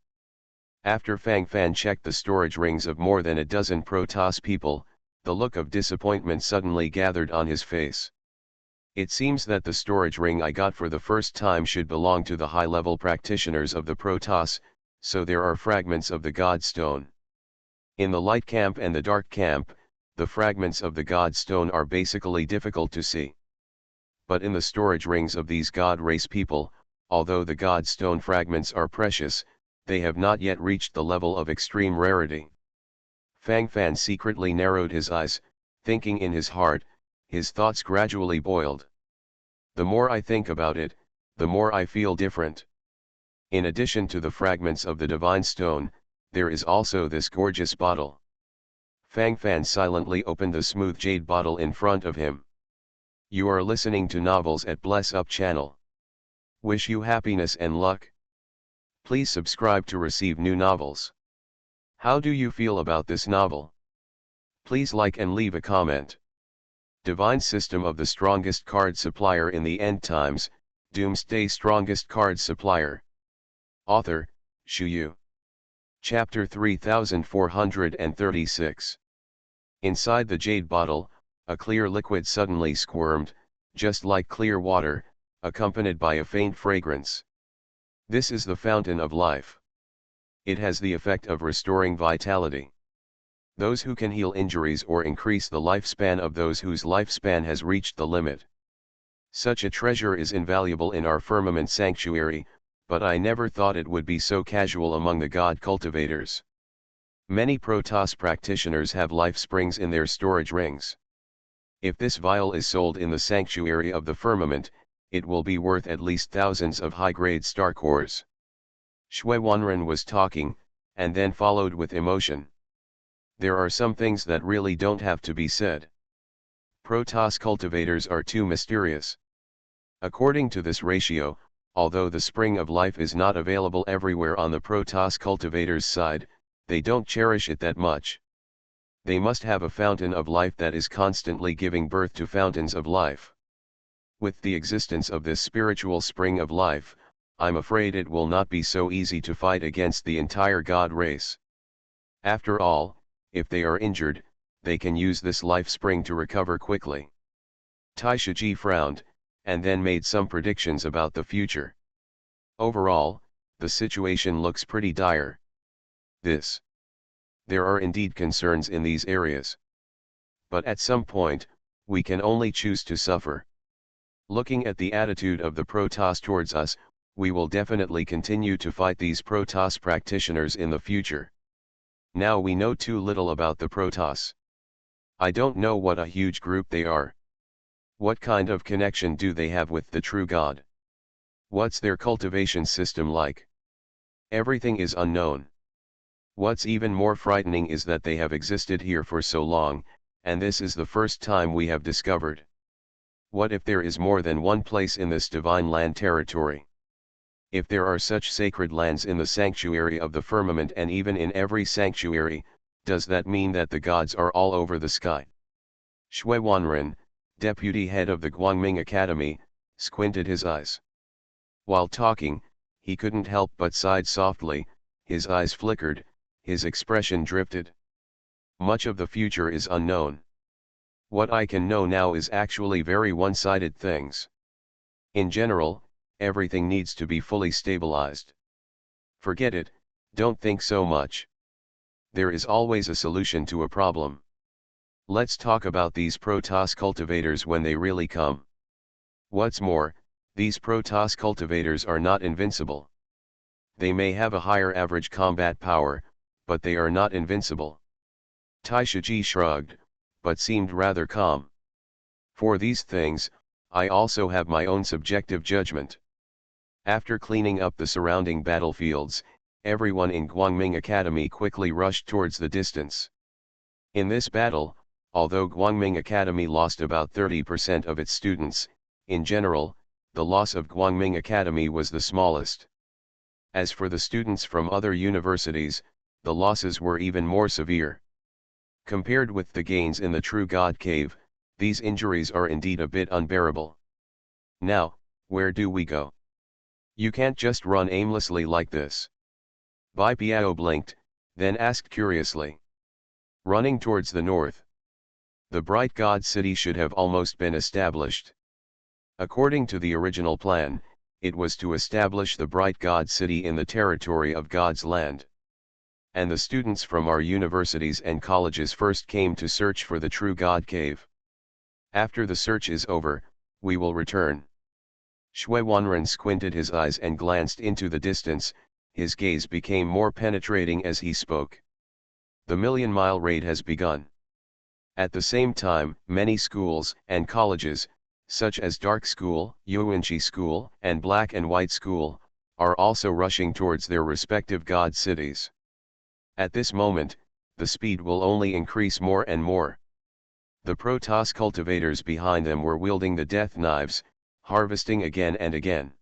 After Fang Fan checked the storage rings of more than a dozen Protoss people, the look of disappointment suddenly gathered on his face. It seems that the storage ring I got for the first time should belong to the high-level practitioners of the Protoss, so there are fragments of the God Stone. In the light camp and the dark camp, the fragments of the God Stone are basically difficult to see. But in the storage rings of these God race people, although the God Stone fragments are precious, they have not yet reached the level of extreme rarity. Fang Fan secretly narrowed his eyes, thinking in his heart, his thoughts gradually boiled. The more I think about it, the more I feel different. In addition to the fragments of the Divine Stone, there is also this gorgeous bottle. Fang Fan silently opened the smooth jade bottle in front of him. You are listening to Novels at Bless Up channel. Wish you happiness and luck. Please subscribe to receive new novels. How do you feel about this novel? Please like and leave a comment. Divine System of the Strongest Card Supplier in the End Times, Doomsday Strongest Card Supplier. Author, Shu Yu. Chapter 3436. Inside the jade bottle, a clear liquid suddenly squirmed, just like clear water, accompanied by a faint fragrance. This is the fountain of life. It has the effect of restoring vitality. Those who can heal injuries or increase the lifespan of those whose lifespan has reached the limit. Such a treasure is invaluable in our firmament sanctuary, but I never thought it would be so casual among the god cultivators. Many Protoss practitioners have life springs in their storage rings. If this vial is sold in the sanctuary of the firmament, it will be worth at least thousands of high-grade star cores. Shui Wanren was talking, and then followed with emotion. There are some things that really don't have to be said. Protoss cultivators are too mysterious. According to this ratio, although the spring of life is not available everywhere on the Protoss cultivators' side, they don't cherish it that much. They must have a fountain of life that is constantly giving birth to fountains of life. With the existence of this spiritual spring of life, I'm afraid it will not be so easy to fight against the entire god race. After all, if they are injured, they can use this life spring to recover quickly. Tai Shiji frowned, and then made some predictions about the future. Overall, the situation looks pretty dire. There are indeed concerns in these areas. But at some point, we can only choose to suffer. Looking at the attitude of the Protoss towards us, we will definitely continue to fight these Protoss practitioners in the future. Now we know too little about the Protoss. I don't know what a huge group they are. What kind of connection do they have with the true God? What's their cultivation system like? Everything is unknown. What's even more frightening is that they have existed here for so long, and this is the first time we have discovered. What if there is more than one place in this divine land territory? If there are such sacred lands in the sanctuary of the firmament and even in every sanctuary, does that mean that the gods are all over the sky? Shui Wanren, deputy head of the Guangming Academy, squinted his eyes. While talking, he couldn't help but sighed softly, his eyes flickered, his expression drifted. Much of the future is unknown. What I can know now is actually very one-sided things. In general, everything needs to be fully stabilized. Forget it, don't think so much. There is always a solution to a problem. Let's talk about these Protoss cultivators when they really come. What's more, these Protoss cultivators are not invincible. They may have a higher average combat power, but they are not invincible. Taishaji shrugged, but seemed rather calm. For these things, I also have my own subjective judgment. After cleaning up the surrounding battlefields, everyone in Guangming Academy quickly rushed towards the distance. In this battle, although Guangming Academy lost about 30% of its students, in general, the loss of Guangming Academy was the smallest. As for the students from other universities, the losses were even more severe. Compared with the gains in the True God Cave, these injuries are indeed a bit unbearable. Now, where do we go? You can't just run aimlessly like this. Bai Piao blinked, then asked curiously. Running towards the north. The Bright God City should have almost been established. According to the original plan, it was to establish the Bright God City in the territory of God's land. And the students from our universities and colleges first came to search for the True God Cave. After the search is over, we will return. Shui Wanren squinted his eyes and glanced into the distance, his gaze became more penetrating as he spoke. The million-mile raid has begun. At the same time, many schools and colleges, such as Dark School, Yuanqi School, and Black and White School, are also rushing towards their respective god cities. At this moment, the speed will only increase more and more. The Protoss cultivators behind them were wielding the death knives, harvesting again and again.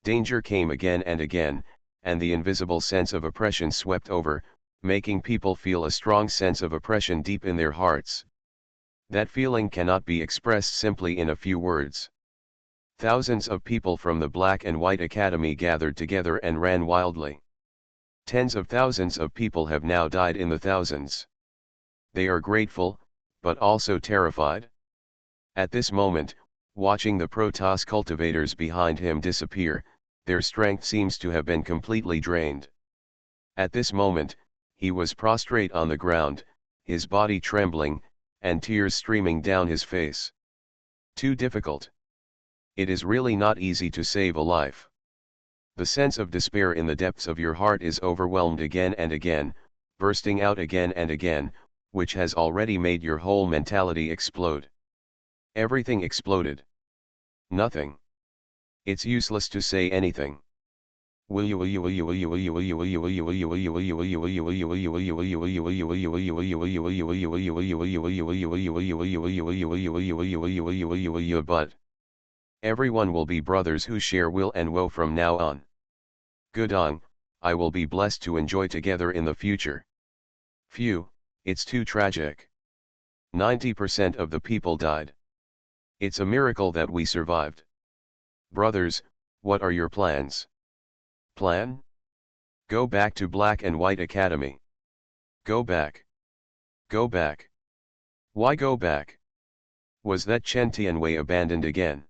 Danger came again and again, and the invisible sense of oppression swept over, making people feel a strong sense of oppression deep in their hearts. That feeling cannot be expressed simply in a few words. Thousands of people from the Black and White Academy gathered together and ran wildly. Tens of thousands of people have now died in the thousands. They are grateful, but also terrified. At this moment, watching the Protoss cultivators behind him disappear, their strength seems to have been completely drained. At this moment, he was prostrate on the ground, his body trembling, and tears streaming down his face. Too difficult. It is really not easy to save a life. The sense of despair in the depths of your heart is overwhelmed again and again, bursting out again and again, which has already made your whole mentality explode. Everything exploded. Nothing. It's useless to say anything. But everyone will be brothers who share will and woe from now on. Gudong, I will be blessed to enjoy together in the future. Phew, it's too tragic. 90% of the people died. It's a miracle that we survived. Brothers, what are your plans? Plan? Go back to Black and White Academy. Go back. Go back. Why go back? Was that Chen Tianwei abandoned again?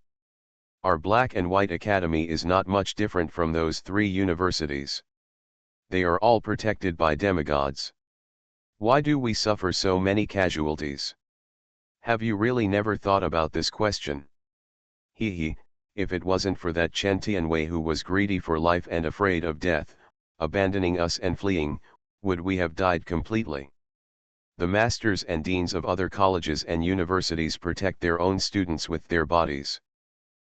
Our Black and White Academy is not much different from those three universities. They are all protected by demigods. Why do we suffer so many casualties? Have you really never thought about this question? Hee, if it wasn't for that Chen Tianwei who was greedy for life and afraid of death, abandoning us and fleeing, would we have died completely? The masters and deans of other colleges and universities protect their own students with their bodies.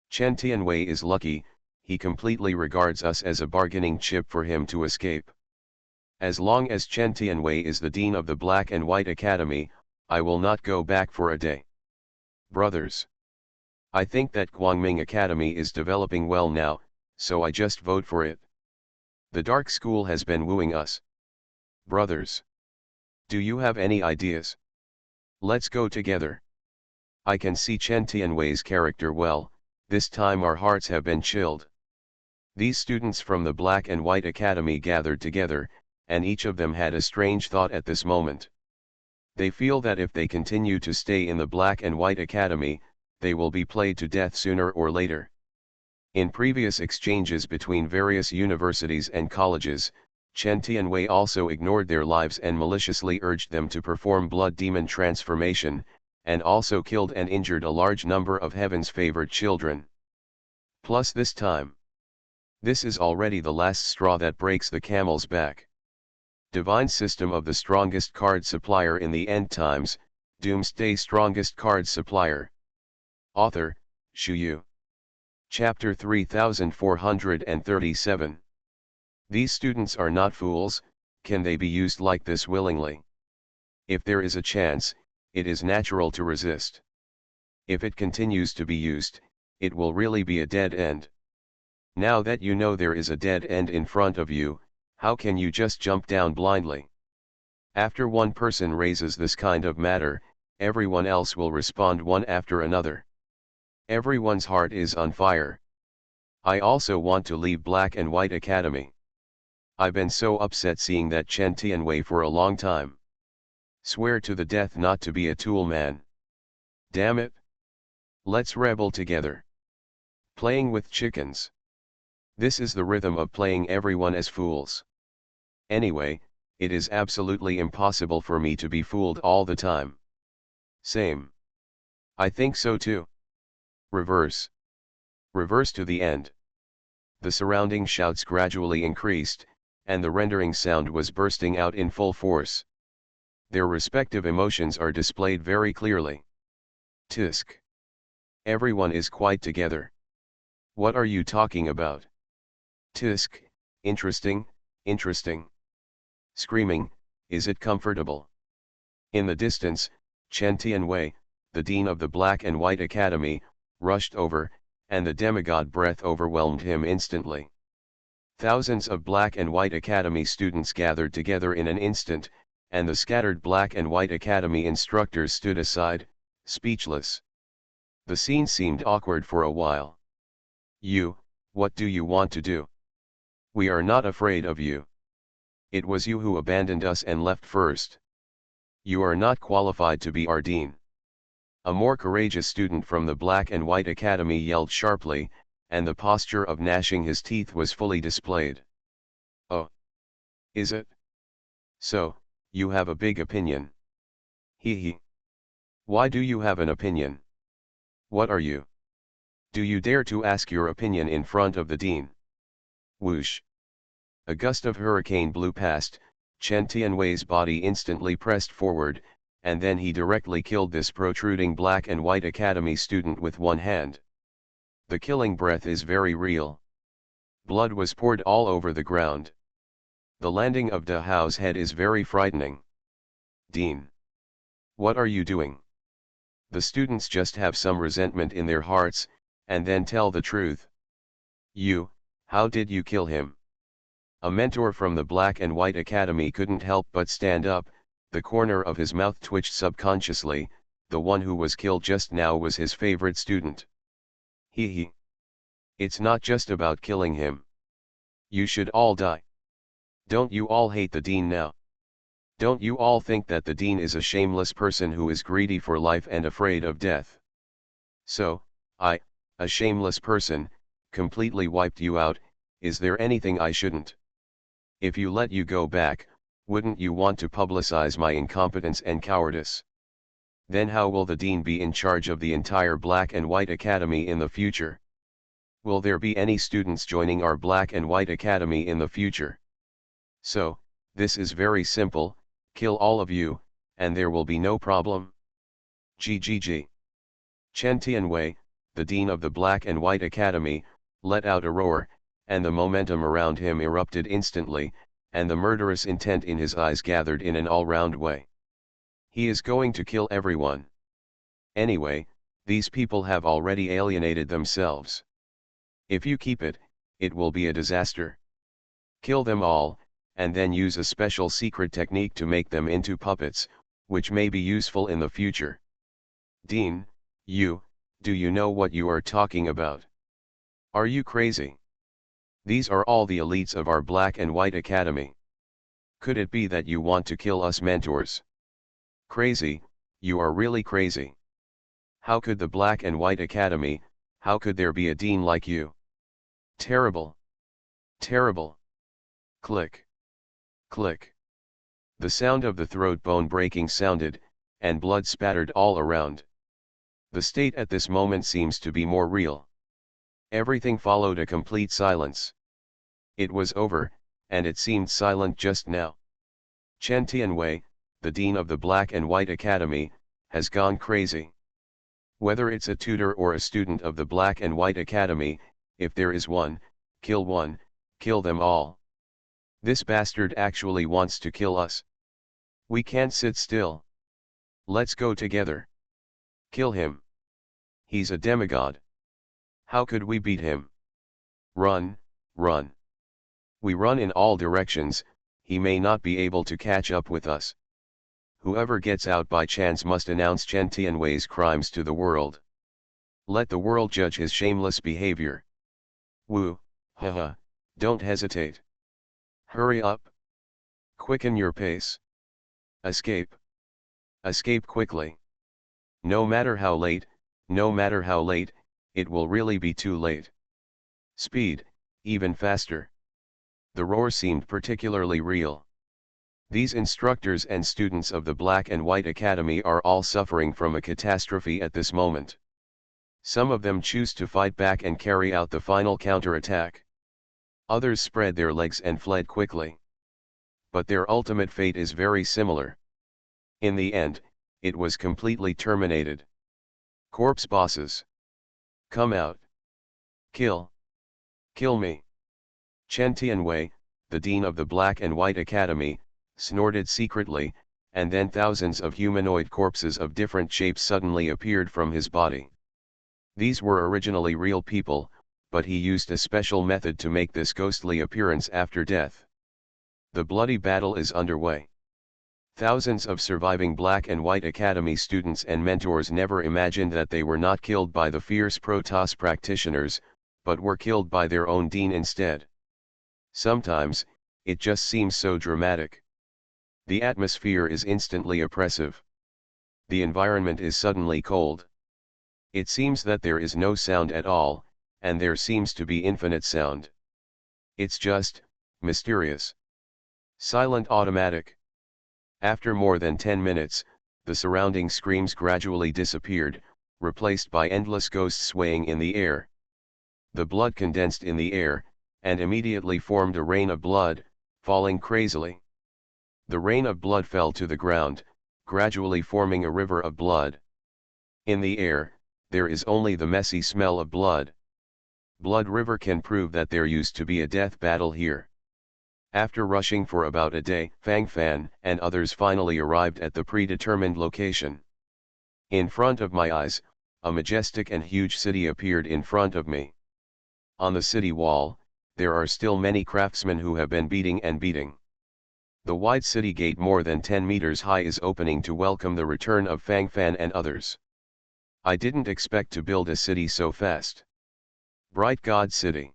Chen Tianwei is lucky, he completely regards us as a bargaining chip for him to escape. As long as Chen Tianwei is the dean of the Black and White Academy, I will not go back for a day. Brothers. I think that Guangming Academy is developing well now, so I just vote for it. The dark school has been wooing us. Brothers. Do you have any ideas? Let's go together. I can see Chen Tianwei's character well, this time our hearts have been chilled. These students from the Black and White Academy gathered together, and each of them had a strange thought at this moment. They feel that if they continue to stay in the Black and White Academy, they will be played to death sooner or later. In previous exchanges between various universities and colleges, Chen Tianwei also ignored their lives and maliciously urged them to perform blood demon transformation, and also killed and injured a large number of heaven's favorite children. Plus this time. This is already the last straw that breaks the camel's back. Divine system of the strongest card supplier in the end times, Doomsday strongest card supplier. Author, Shu Yu. Chapter 3437. These students are not fools, can they be used like this willingly? If there is a chance, it is natural to resist. If it continues to be used, it will really be a dead end. Now that you know there is a dead end in front of you, how can you just jump down blindly? After one person raises this kind of matter, everyone else will respond one after another. Everyone's heart is on fire. I also want to leave Black and White Academy. I've been so upset seeing that Chen Tianwei for a long time. Swear to the death not to be a tool man. Damn it. Let's rebel together. Playing with chickens. This is the rhythm of playing everyone as fools. Anyway, it is absolutely impossible for me to be fooled all the time. Same. I think so too. Reverse. Reverse to the end. The surrounding shouts gradually increased, and the rendering sound was bursting out in full force. Their respective emotions are displayed very clearly. Tisk. Everyone is quite together. What are you talking about? Tisk, interesting, interesting. Screaming, is it comfortable? In the distance, Chen Tianwei, the dean of the Black and White Academy, rushed over, and the demigod breath overwhelmed him instantly. Thousands of Black and White Academy students gathered together in an instant, and the scattered Black and White Academy instructors stood aside, speechless. The scene seemed awkward for a while. You, what do you want to do? We are not afraid of you. It was you who abandoned us and left first. You are not qualified to be our dean. A more courageous student from the Black and White Academy yelled sharply, and the posture of gnashing his teeth was fully displayed. Oh. Is it? So, you have a big opinion. Hee hee. Why do you have an opinion? What are you? Do you dare to ask your opinion in front of the dean? Whoosh. A gust of hurricane blew past, Chen Tianwei's body instantly pressed forward, and then he directly killed this protruding Black and White Academy student with one hand. The killing breath is very real. Blood was poured all over the ground. The landing of Da Hao's head is very frightening. Dean. What are you doing? The students just have some resentment in their hearts, and then tell the truth. You, how did you kill him? A mentor from the Black and White Academy couldn't help but stand up, the corner of his mouth twitched subconsciously, the one who was killed just now was his favorite student. Hee hee. It's not just about killing him. You should all die. Don't you all hate the dean now? Don't you all think that the dean is a shameless person who is greedy for life and afraid of death? So, I, a shameless person, completely wiped you out, is there anything I shouldn't? If you let you go back, wouldn't you want to publicize my incompetence and cowardice? Then how will the dean be in charge of the entire Black and White Academy in the future? Will there be any students joining our Black and White Academy in the future? So, this is very simple, kill all of you, and there will be no problem. GGG. Chen Tianwei, the dean of the Black and White Academy, let out a roar, and the momentum around him erupted instantly, and the murderous intent in his eyes gathered in an all-round way. He is going to kill everyone. Anyway, These people have already alienated themselves. If you keep it, it will be a disaster. Kill them all, and then use a special secret technique to make them into puppets, which may be useful in the future. Dean, do you know what you are talking about? Are you crazy? These are all the elites of our Black and White Academy. Could it be that you want to kill us mentors? Crazy, you are really crazy. How could the Black and White Academy, how could there be a dean like you? Terrible. Terrible. Click. Click. The sound of the throat bone breaking sounded, and blood spattered all around. The state at this moment seems to be more real. Everything followed a complete silence. It was over, and it seemed silent just now. Chen Tianwei, the dean of the Black and White Academy, has gone crazy. Whether it's a tutor or a student of the Black and White Academy, if there is one, kill them all. This bastard actually wants to kill us. We can't sit still. Let's go together. Kill him. He's a demigod. How could we beat him? Run, run. We run in all directions, he may not be able to catch up with us. Whoever gets out by chance must announce Chen Tianwei's crimes to the world. Let the world judge his shameless behavior. Woo, haha, don't hesitate. Hurry up. Quicken your pace. Escape. Escape quickly. No matter how late, it will really be too late. Speed, even faster. The roar seemed particularly real. These instructors and students of the Black and White Academy are all suffering from a catastrophe at this moment. Some of them choose to fight back and carry out the final counterattack. Others spread their legs and fled quickly. But their ultimate fate is very similar. In the end, it was completely terminated. Corpse bosses. Come out. Kill. Kill me. Chen Tianwei, the dean of the Black and White Academy, snorted secretly, and then thousands of humanoid corpses of different shapes suddenly appeared from his body. These were originally real people, but he used a special method to make this ghostly appearance after death. The bloody battle is underway. Thousands of surviving Black and White Academy students and mentors never imagined that they were not killed by the fierce Protoss practitioners, but were killed by their own dean instead. Sometimes, it just seems so dramatic. The atmosphere is instantly oppressive. The environment is suddenly cold. It seems that there is no sound at all, and there seems to be infinite sound. It's just mysterious. Silent automatic. After more than 10 minutes, the surrounding screams gradually disappeared, replaced by endless ghosts swaying in the air. The blood condensed in the air, and immediately formed a rain of blood, falling crazily. The rain of blood fell to the ground, gradually forming a river of blood. In the air, there is only the messy smell of blood. Blood River can prove that there used to be a death battle here. After rushing for about a day, Fang Fan and others finally arrived at the predetermined location. In front of my eyes, a majestic and huge city appeared in front of me. On the city wall, there are still many craftsmen who have been beating and beating. The wide city gate more than 10 meters high is opening to welcome the return of Fang Fan and others. I didn't expect to build a city so fast. Bright God City.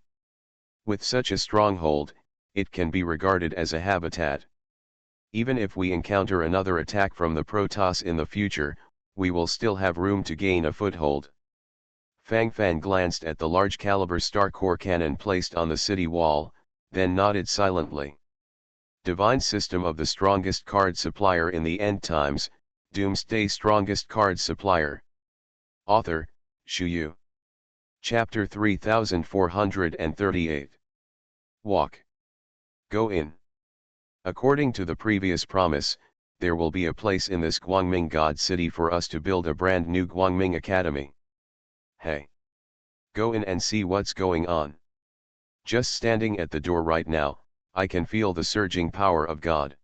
With such a stronghold, it can be regarded as a habitat. Even if we encounter another attack from the Protoss in the future, we will still have room to gain a foothold. Fang Fan glanced at the large caliber star core cannon placed on the city wall, then nodded silently. Divine system of the strongest card supplier in the end times, Doomsday strongest card supplier. Author, Shu Yu. Chapter 3438. Walk. Go in. According to the previous promise, there will be a place in this Guangming God City for us to build a brand new Guangming Academy. Hey. Go in and see what's going on. Just standing at the door right now, I can feel the surging power of God.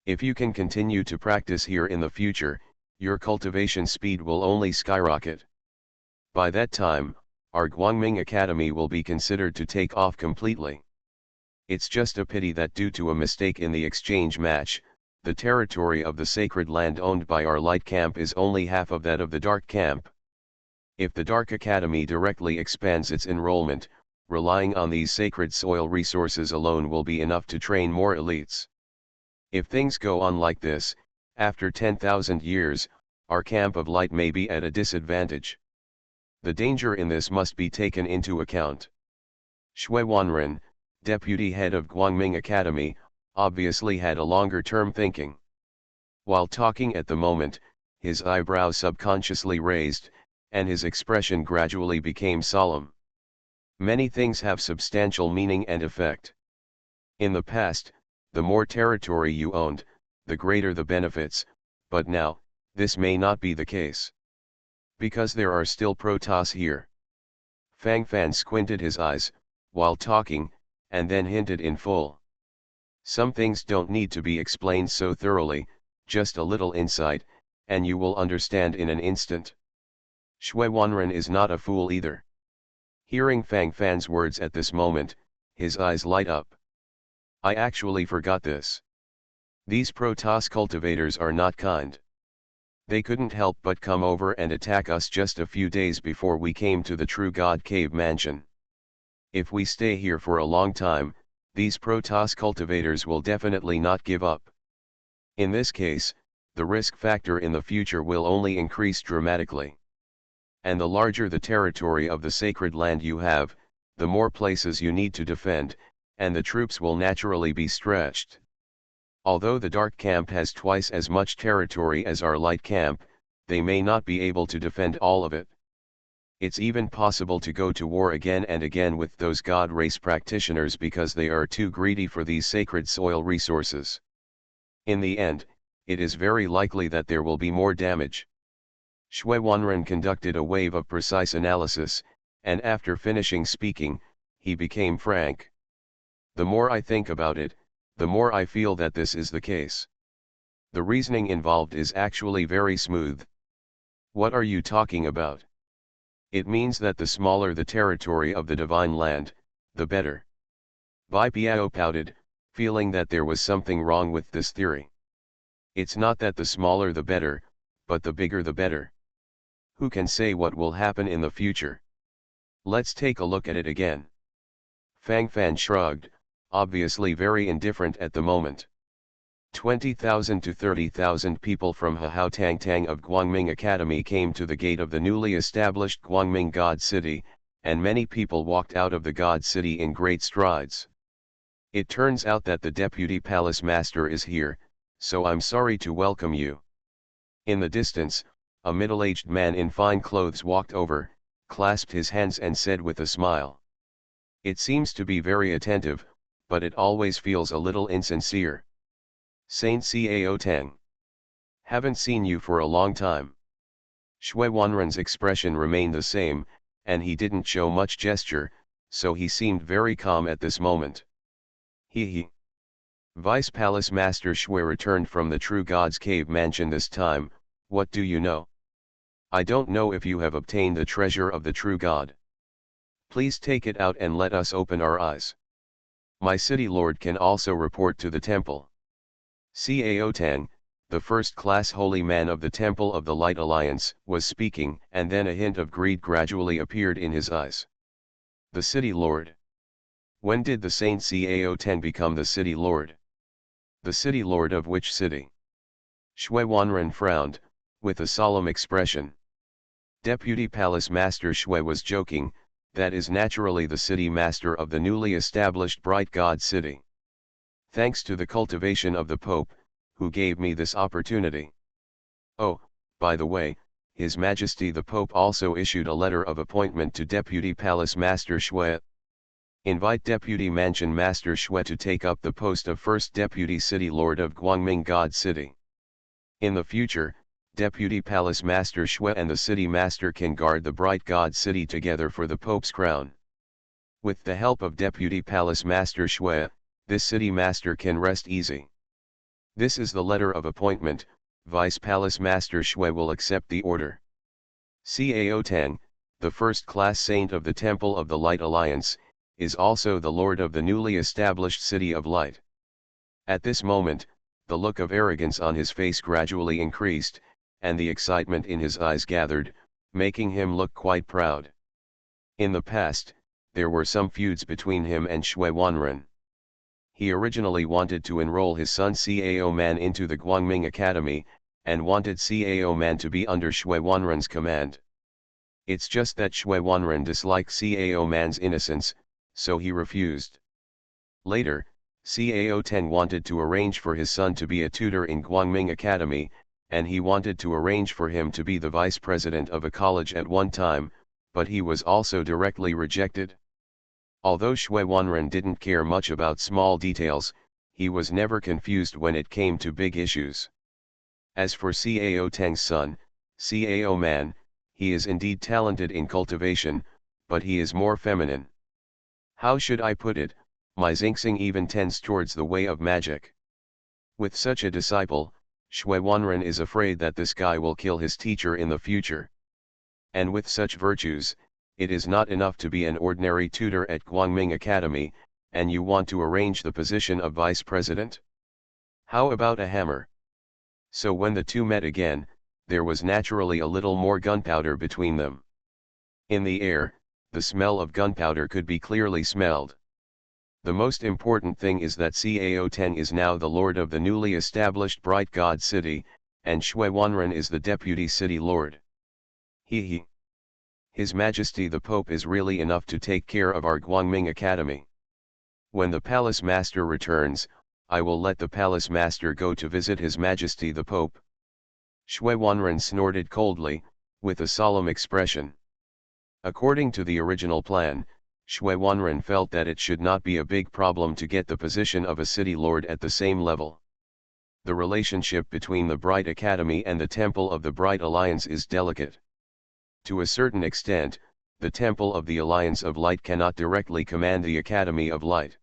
If you can continue to practice here in the future, your cultivation speed will only skyrocket. By that time, our Guangming Academy will be considered to take off completely. It's just a pity that due to a mistake in the exchange match, the territory of the sacred land owned by our light camp is only half of that of the dark camp. If the Dark Academy directly expands its enrollment, relying on these sacred soil resources alone will be enough to train more elites. If things go on like this, after 10,000 years, our camp of light may be at a disadvantage. The danger in this must be taken into account. Xue Wanren, deputy head of Guangming Academy, obviously had a longer-term thinking. While talking at the moment, his eyebrows subconsciously raised, and his expression gradually became solemn. Many things have substantial meaning and effect. In the past, the more territory you owned, the greater the benefits, but now, this may not be the case. Because there are still Protoss here. Fang Fan squinted his eyes, while talking, and then hinted in full. Some things don't need to be explained so thoroughly, just a little insight, and you will understand in an instant. Xue Wanren is not a fool either. Hearing Fang Fan's words at this moment, his eyes light up. I actually forgot this. These Protoss cultivators are not kind. They couldn't help but come over and attack us just a few days before we came to the True God Cave Mansion. If we stay here for a long time, these Protoss cultivators will definitely not give up. In this case, the risk factor in the future will only increase dramatically. And the larger the territory of the sacred land you have, the more places you need to defend, and the troops will naturally be stretched. Although the Dark Camp has twice as much territory as our Light Camp, they may not be able to defend all of it. It's even possible to go to war again and again with those God race practitioners because they are too greedy for these sacred soil resources. In the end, it is very likely that there will be more damage. Xue Wanren conducted a wave of precise analysis, and after finishing speaking, he became frank. The more I think about it, the more I feel that this is the case. The reasoning involved is actually very smooth. What are you talking about? It means that the smaller the territory of the divine land, the better. Bai Piao pouted, feeling that there was something wrong with this theory. It's not that the smaller the better, but the bigger the better. Who can say what will happen in the future? Let's take a look at it again. Fang Fan shrugged, obviously very indifferent at the moment. 20,000 to 30,000 people from Hahao Tang Tang of Guangming Academy came to the gate of the newly established Guangming God City, and many people walked out of the God City in great strides. It turns out that the Deputy Palace Master is here, so I'm sorry to welcome you. In the distance, a middle-aged man in fine clothes walked over, clasped his hands and said with a smile. It seems to be very attentive, but it always feels a little insincere. Saint Cao Tang. Haven't seen you for a long time. Xue Wanren's expression remained the same, and he didn't show much gesture, so he seemed very calm at this moment. He. Vice Palace Master Xue returned from the True God's Cave Mansion this time. What do you know? I don't know if you have obtained the treasure of the True God. Please take it out and let us open our eyes. My city lord can also report to the temple. Cao Tang, the first-class holy man of the Temple of the Light Alliance, was speaking, and then a hint of greed gradually appeared in his eyes. The city lord. When did the Saint Cao Tang become the city lord? The city lord of which city? Xue Wanren frowned, with a solemn expression. Deputy Palace Master Xue was joking, that is naturally the city master of the newly established Bright God City. Thanks to the cultivation of the Pope, who gave me this opportunity. Oh, by the way, His Majesty the Pope also issued a letter of appointment to Deputy Palace Master Xue. Invite Deputy Mansion Master Xue to take up the post of First Deputy City Lord of Guangming God City. In the future, Deputy Palace Master Xue and the City Master can guard the Bright God City together for the Pope's crown. With the help of Deputy Palace Master Xue, this City Master can rest easy. This is the letter of appointment. Vice Palace Master Xue will accept the order. Cao Tang, the first-class saint of the Temple of the Light Alliance, is also the Lord of the newly established City of Light. At this moment, the look of arrogance on his face gradually increased, and the excitement in his eyes gathered, making him look quite proud. In the past, there were some feuds between him and Shui Wanren. He originally wanted to enroll his son Cao Man into the Guangming Academy, and wanted Cao Man to be under Shui Wanren's command. It's just that Shui Wanren disliked Cao Man's innocence, so he refused. Later, Cao Teng wanted to arrange for his son to be a tutor in Guangming Academy, and he wanted to arrange for him to be the vice president of a college at one time, but he was also directly rejected. Although Shui Wanren didn't care much about small details, he was never confused when it came to big issues. As for Cao Teng's son, Cao Man, he is indeed talented in cultivation, but he is more feminine. How should I put it, my Xingxing even tends towards the way of magic. With such a disciple, Shui Wanren is afraid that this guy will kill his teacher in the future. And with such virtues, it is not enough to be an ordinary tutor at Guangming Academy, and you want to arrange the position of vice president? How about a hammer? So when the two met again, there was naturally a little more gunpowder between them. In the air, the smell of gunpowder could be clearly smelled. The most important thing is that Cao Teng is now the lord of the newly established Bright God City, and Shui Wanren is the deputy city lord. He. His Majesty the Pope is really enough to take care of our Guangming Academy. When the Palace Master returns, I will let the Palace Master go to visit His Majesty the Pope. Shui Wanren snorted coldly, with a solemn expression. According to the original plan, Shui Wanren felt that it should not be a big problem to get the position of a city lord at the same level. The relationship between the Bright Academy and the Temple of the Bright Alliance is delicate. To a certain extent, the Temple of the Alliance of Light cannot directly command the Academy of Light.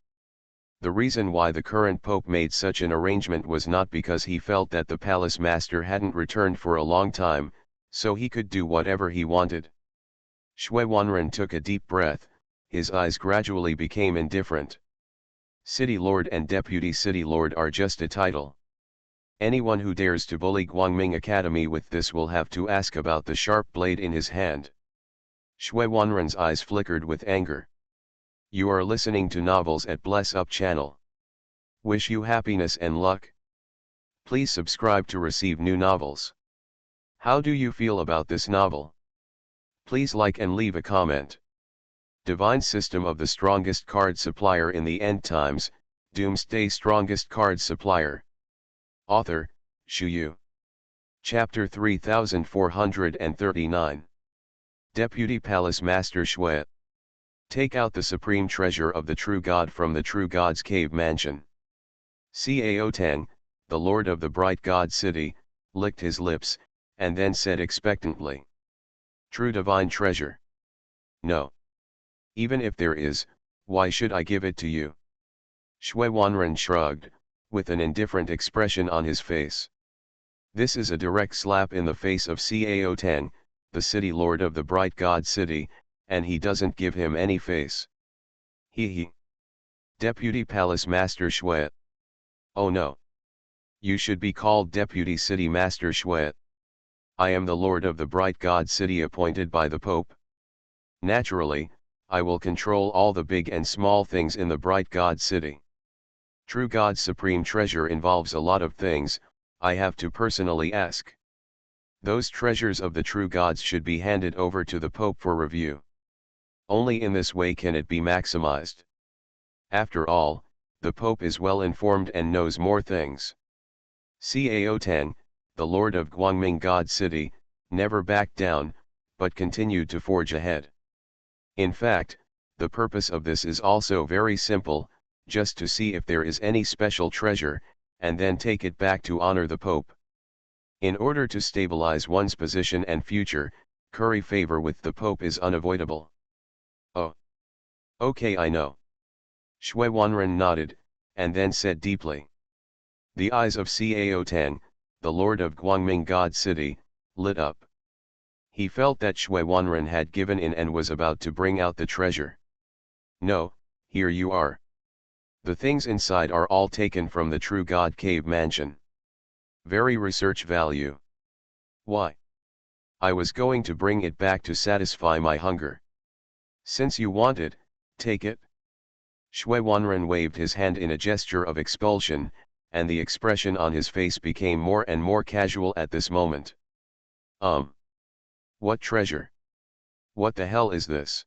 The reason why the current Pope made such an arrangement was not because he felt that the Palace Master hadn't returned for a long time, so he could do whatever he wanted. Shui Wanren took a deep breath, his eyes gradually became indifferent. City Lord and Deputy City Lord are just a title. Anyone who dares to bully Guangming Academy with this will have to ask about the sharp blade in his hand. Shui Wanren's eyes flickered with anger. You are listening to novels at Bless Up channel. Wish you happiness and luck. Please subscribe to receive new novels. How do you feel about this novel? Please like and leave a comment. Divine System of the Strongest Card Supplier in the End Times, Doomsday Strongest Card Supplier. Author, Shu Yu. Chapter 3439. Deputy Palace Master Shui. Take out the supreme treasure of the true God from the true God's cave mansion. Cao Teng, the lord of the Bright God City, licked his lips, and then said expectantly. True divine treasure. No. Even if there is, why should I give it to you? Shui Wanren shrugged, with an indifferent expression on his face. This is a direct slap in the face of Cao Teng, the city lord of the Bright God City, and he doesn't give him any face. He. Deputy Palace Master Shui. Oh no. You should be called Deputy City Master Shui. I am the lord of the Bright God City appointed by the Pope. Naturally, I will control all the big and small things in the Bright God City. True God's supreme treasure involves a lot of things, I have to personally ask. Those treasures of the true gods should be handed over to the Pope for review. Only in this way can it be maximized. After all, the Pope is well informed and knows more things. Cao Teng, the Lord of Guangming God City, never backed down, but continued to forge ahead. In fact, the purpose of this is also very simple, just to see if there is any special treasure, and then take it back to honor the Pope. In order to stabilize one's position and future, curry favor with the Pope is unavoidable. Oh. Okay, I know. Shui Wanren nodded, and then said deeply. The eyes of Cao Teng, the lord of Guangming God City, lit up. He felt that Shui Wanren had given in and was about to bring out the treasure. No, here you are. The things inside are all taken from the True God Cave Mansion. Very research value. Why? I was going to bring it back to satisfy my hunger. Since you want it, take it. Shui Wanren waved his hand in a gesture of expulsion, and the expression on his face became more and more casual at this moment. What treasure? What the hell is this?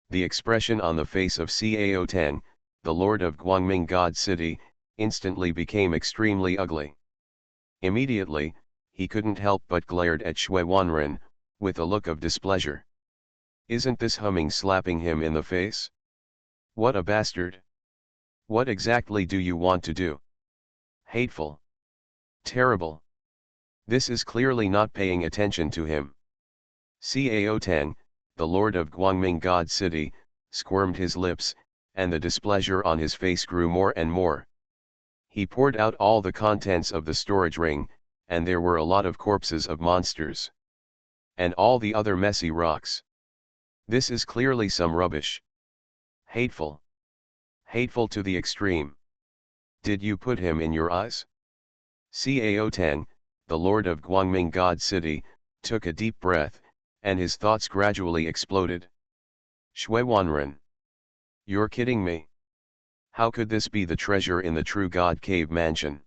The expression on the face of Cao Tang, the lord of Guangming God City, instantly became extremely ugly. Immediately, he couldn't help but glared at Shui Wanren, with a look of displeasure. Isn't this humming slapping him in the face? What a bastard! What exactly do you want to do? Hateful. Terrible. This is clearly not paying attention to him. Cao Tang, the lord of Guangming God City, squirmed his lips, and the displeasure on his face grew more and more. He poured out all the contents of the storage ring, and there were a lot of corpses of monsters. And all the other messy rocks. This is clearly some rubbish. Hateful. Hateful to the extreme. Did you put him in your eyes? Cao Tang, the lord of Guangming God City, took a deep breath, and his thoughts gradually exploded. Shui Wanren. You're kidding me. How could this be the treasure in the True God Cave Mansion?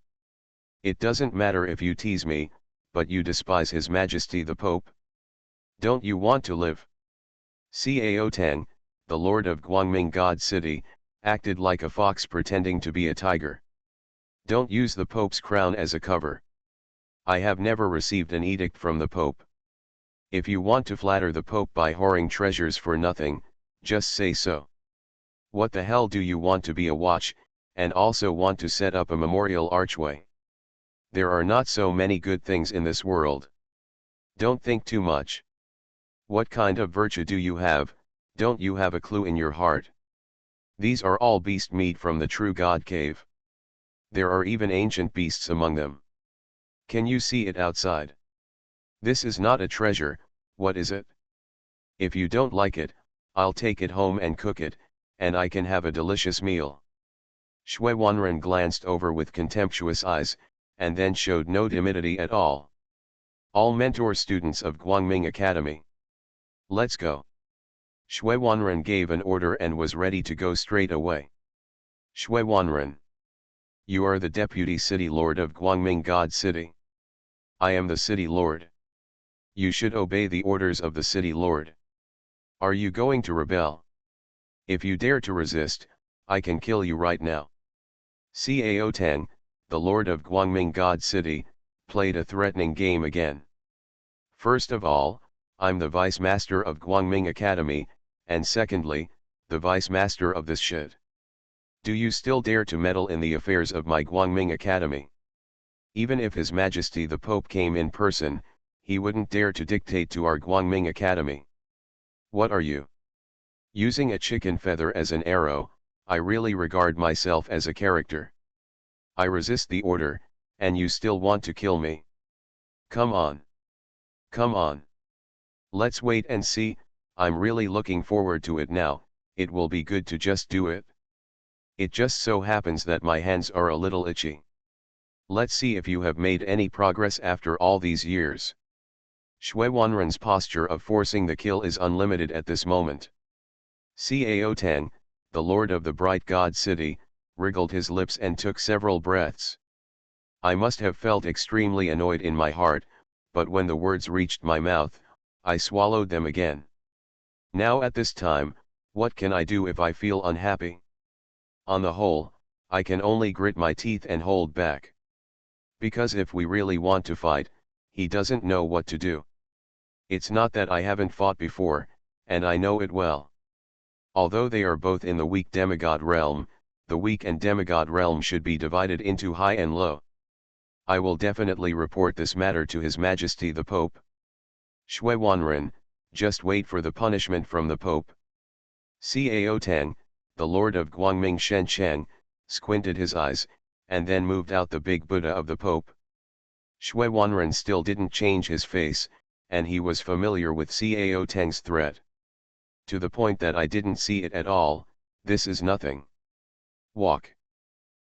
It doesn't matter if you tease me, but you despise His Majesty the Pope. Don't you want to live? Cao Tang, the lord of Guangming God City, acted like a fox pretending to be a tiger. Don't use the Pope's crown as a cover. I have never received an edict from the Pope. If you want to flatter the Pope by hoarding treasures for nothing, just say so. What the hell do you want to be a watch, and also want to set up a memorial archway? There are not so many good things in this world. Don't think too much. What kind of virtue do you have? Don't you have a clue in your heart? These are all beast meat from the True God Cave. There are even ancient beasts among them. Can you see it outside? This is not a treasure, what is it? If you don't like it, I'll take it home and cook it, and I can have a delicious meal. Shui Wanren glanced over with contemptuous eyes, and then showed no timidity at all. All mentor students of Guangming Academy. Let's go. Shui Wanren gave an order and was ready to go straight away. Shui Wanren. You are the deputy city lord of Guangming God City. I am the city lord. You should obey the orders of the city lord. Are you going to rebel? If you dare to resist, I can kill you right now. Cao Tang, the lord of Guangming God City, played a threatening game again. First of all, I'm the vice master of Guangming Academy, and secondly, the vice master of this shit. Do you still dare to meddle in the affairs of my Guangming Academy? Even if His Majesty the Pope came in person, he wouldn't dare to dictate to our Guangming Academy. What are you? Using a chicken feather as an arrow, I really regard myself as a character. I resist the order, and you still want to kill me. Come on. Come on. Let's wait and see. I'm really looking forward to it now. It will be good to just do it. It just so happens that my hands are a little itchy. Let's see if you have made any progress after all these years. Shui Wanren's posture of forcing the kill is unlimited at this moment. Cao Tang, the lord of the bright God City, wriggled his lips and took several breaths. I must have felt extremely annoyed in my heart, but when the words reached my mouth, I swallowed them again. Now at this time, what can I do if I feel unhappy? On the whole, I can only grit my teeth and hold back. Because if we really want to fight, he doesn't know what to do. It's not that I haven't fought before, and I know it well. Although they are both in the weak demigod realm, the weak and demigod realm should be divided into high and low. I will definitely report this matter to His Majesty the Pope. Shui Wanren, just wait for the punishment from the Pope. Cao Tang, the lord of Guangming Shenzhen, squinted his eyes, and then moved out the big Buddha of the Pope. Shui Wanren still didn't change his face, and he was familiar with Cao Teng's threat. To the point that I didn't see it at all. This is nothing. Walk.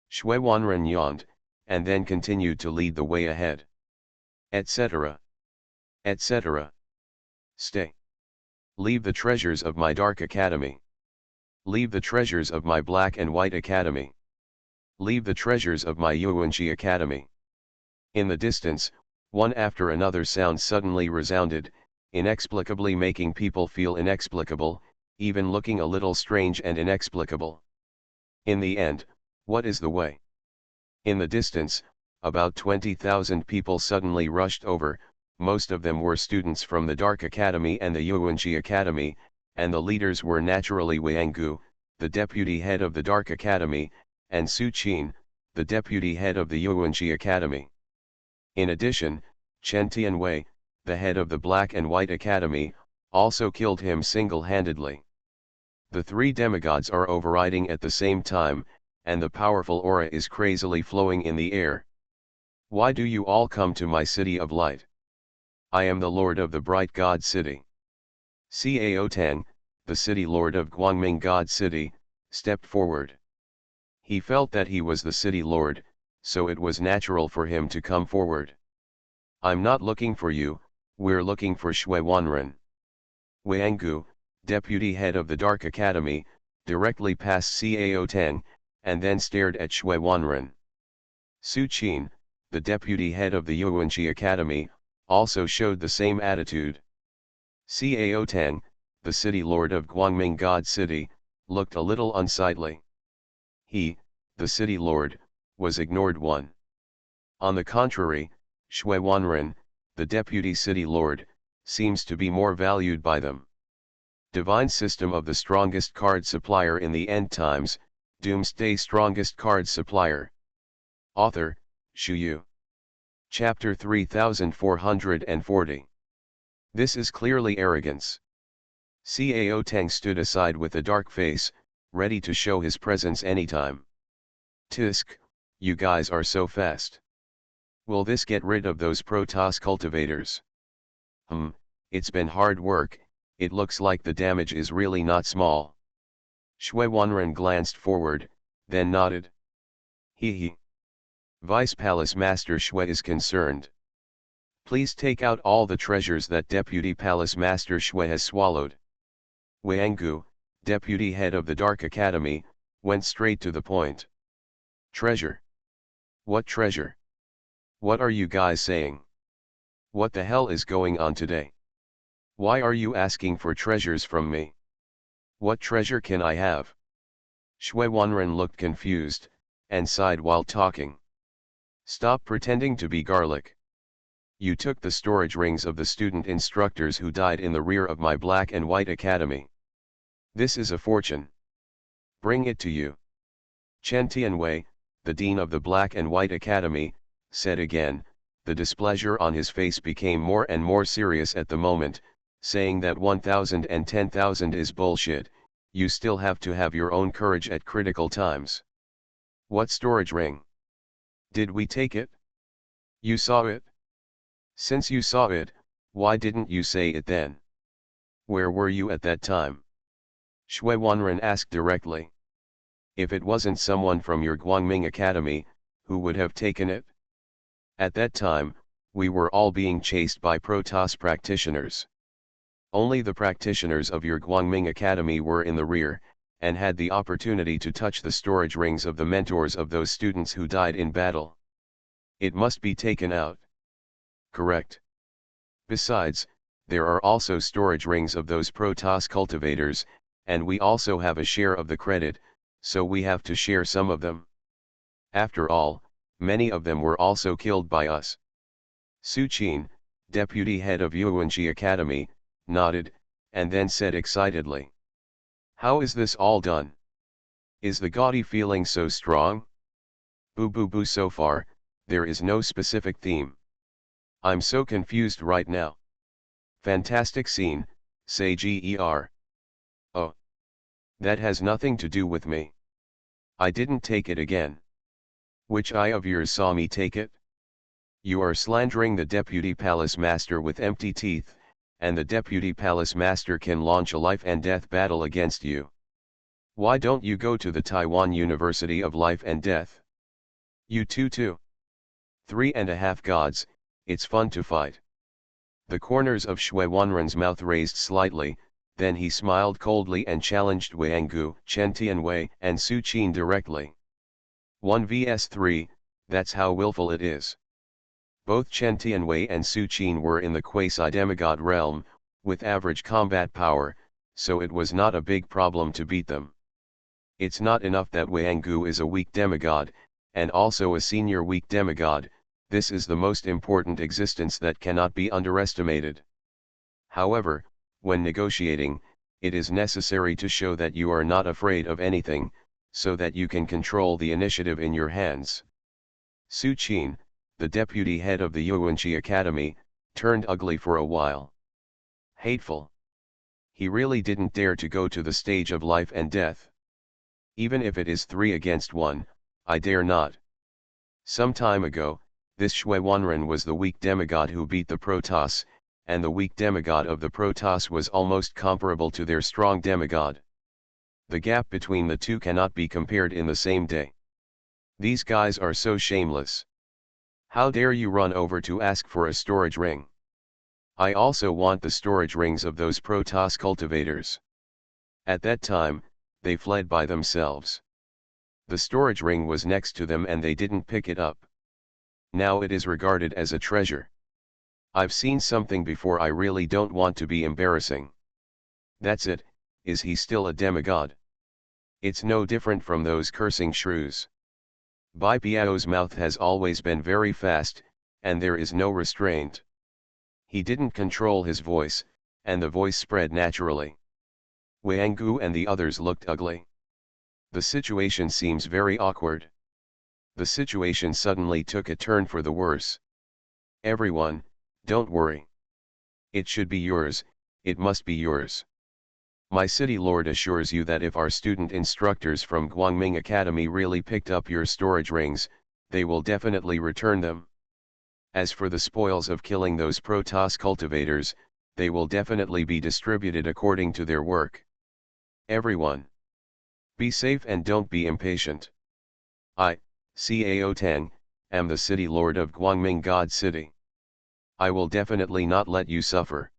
Shui Wanren yawned, and then continued to lead the way ahead. Etc. Etc. Stay. Leave the treasures of my dark academy. Leave the treasures of my black and white academy. Leave the treasures of my Yuanqi academy. In the distance, one after another sound suddenly resounded, inexplicably making people feel inexplicable, even looking a little strange and inexplicable. In the end, what is the way? In the distance, about 20,000 people suddenly rushed over. Most of them were students from the Dark Academy and the Yuanqi Academy, and the leaders were naturally Wanggu, the deputy head of the Dark Academy, and Su Qin, the deputy head of the Yuanqi Academy. In addition, Chen Tianwei, the head of the Black and White Academy, also killed him single-handedly. The three demigods are overriding at the same time, and the powerful aura is crazily flowing in the air. Why do you all come to my city of light? I am the Lord of the Bright God City. Cao Teng, the city lord of Guangming God City, stepped forward. He felt that he was the city lord, so it was natural for him to come forward. I'm not looking for you, we're looking for Shui Wanren. Wanggu, deputy head of the Dark Academy, directly passed Cao Teng, and then stared at Shui Wanren. Su Qin, the deputy head of the Yuanqi Academy, also showed the same attitude. Cao Teng, the city lord of Guangming God City, looked a little unsightly. He, the city lord, was ignored one. On the contrary, Shui Wanren, the deputy city lord, seems to be more valued by them. Divine system of the strongest card supplier in the end times, Doomsday strongest card supplier. Author, Shu Yu. Chapter 3440. This is clearly arrogance. Cao Teng stood aside with a dark face, ready to show his presence anytime. Tisk, you guys are so fast. Will this get rid of those Protoss cultivators? It's been hard work, it looks like the damage is really not small. Shui Wanren glanced forward, then nodded. He. Vice Palace Master Shui is concerned. Please take out all the treasures that Deputy Palace Master Shui has swallowed. Wanggu, deputy head of the Dark Academy, went straight to the point. Treasure? What treasure? What are you guys saying? What the hell is going on today? Why are you asking for treasures from me? What treasure can I have? Shui Wanren looked confused, and sighed while talking. Stop pretending to be garlic. You took the storage rings of the student instructors who died in the rear of my Black and White Academy. This is a fortune. Bring it to you. Chen Tianwei, the dean of the Black and White Academy, said again. The displeasure on his face became more and more serious at the moment, saying that 1,000 and 10,000 is bullshit, you still have to have your own courage at critical times. What storage ring? Did we take it? You saw it? Since you saw it, why didn't you say it then? Where were you at that time? Shui Wanren asked directly. If it wasn't someone from your Guangming Academy, who would have taken it? At that time, we were all being chased by Protoss practitioners. Only the practitioners of your Guangming Academy were in the rear, and had the opportunity to touch the storage rings of the mentors of those students who died in battle. It must be taken out. Correct. Besides, there are also storage rings of those Protoss cultivators, and we also have a share of the credit, so we have to share some of them. After all, many of them were also killed by us. Su Qin, deputy head of Yuanqi Academy, nodded, and then said excitedly. How is this all done? Is the gaudy feeling so strong? Boo boo boo, so far, there is no specific theme. I'm so confused right now. Fantastic scene, say GER. Oh. That has nothing to do with me. I didn't take it again. Which eye of yours saw me take it? You are slandering the Deputy Palace Master with empty teeth, and the Deputy Palace Master can launch a life and death battle against you. Why don't you go to the Taiwan University of Life and Death? You too. 3.5 gods, it's fun to fight. The corners of Shui Wanren's mouth raised slightly, then he smiled coldly and challenged Wang Chen Tianwei, and Su Qin directly. 1 vs 3, that's how willful it is. Both Chen Tianwei and Su Qin were in the quasi-demigod realm, with average combat power, so it was not a big problem to beat them. It's not enough that Wang is a weak demigod, and also a senior weak demigod. This is the most important existence that cannot be underestimated. However, when negotiating, it is necessary to show that you are not afraid of anything, so that you can control the initiative in your hands. Su Qin, the deputy head of the Yuanqi Academy, turned ugly for a while. Hateful. He really didn't dare to go to the stage of life and death. Even if it is 3 against 1, I dare not. Some time ago, this Shui Wanren was the weak demigod who beat the Protoss, and the weak demigod of the Protoss was almost comparable to their strong demigod. The gap between the two cannot be compared in the same day. These guys are so shameless. How dare you run over to ask for a storage ring? I also want the storage rings of those Protoss cultivators. At that time, they fled by themselves. The storage ring was next to them and they didn't pick it up. Now it is regarded as a treasure. I've seen something before. I really don't want to be embarrassing. That's it. Is he still a demigod? It's no different from those cursing shrews. Bai Piao's mouth has always been very fast, and there is no restraint. He didn't control his voice, and the voice spread naturally. Wang and the others looked ugly. The situation seems very awkward. The situation suddenly took a turn for the worse. Everyone, don't worry. It should be yours, it must be yours. My city lord assures you that if our student instructors from Guangming Academy really picked up your storage rings, they will definitely return them. As for the spoils of killing those Protoss cultivators, they will definitely be distributed according to their work. Everyone, be safe and don't be impatient. I, Cao Tang, am the city lord of Guangming God City. I will definitely not let you suffer.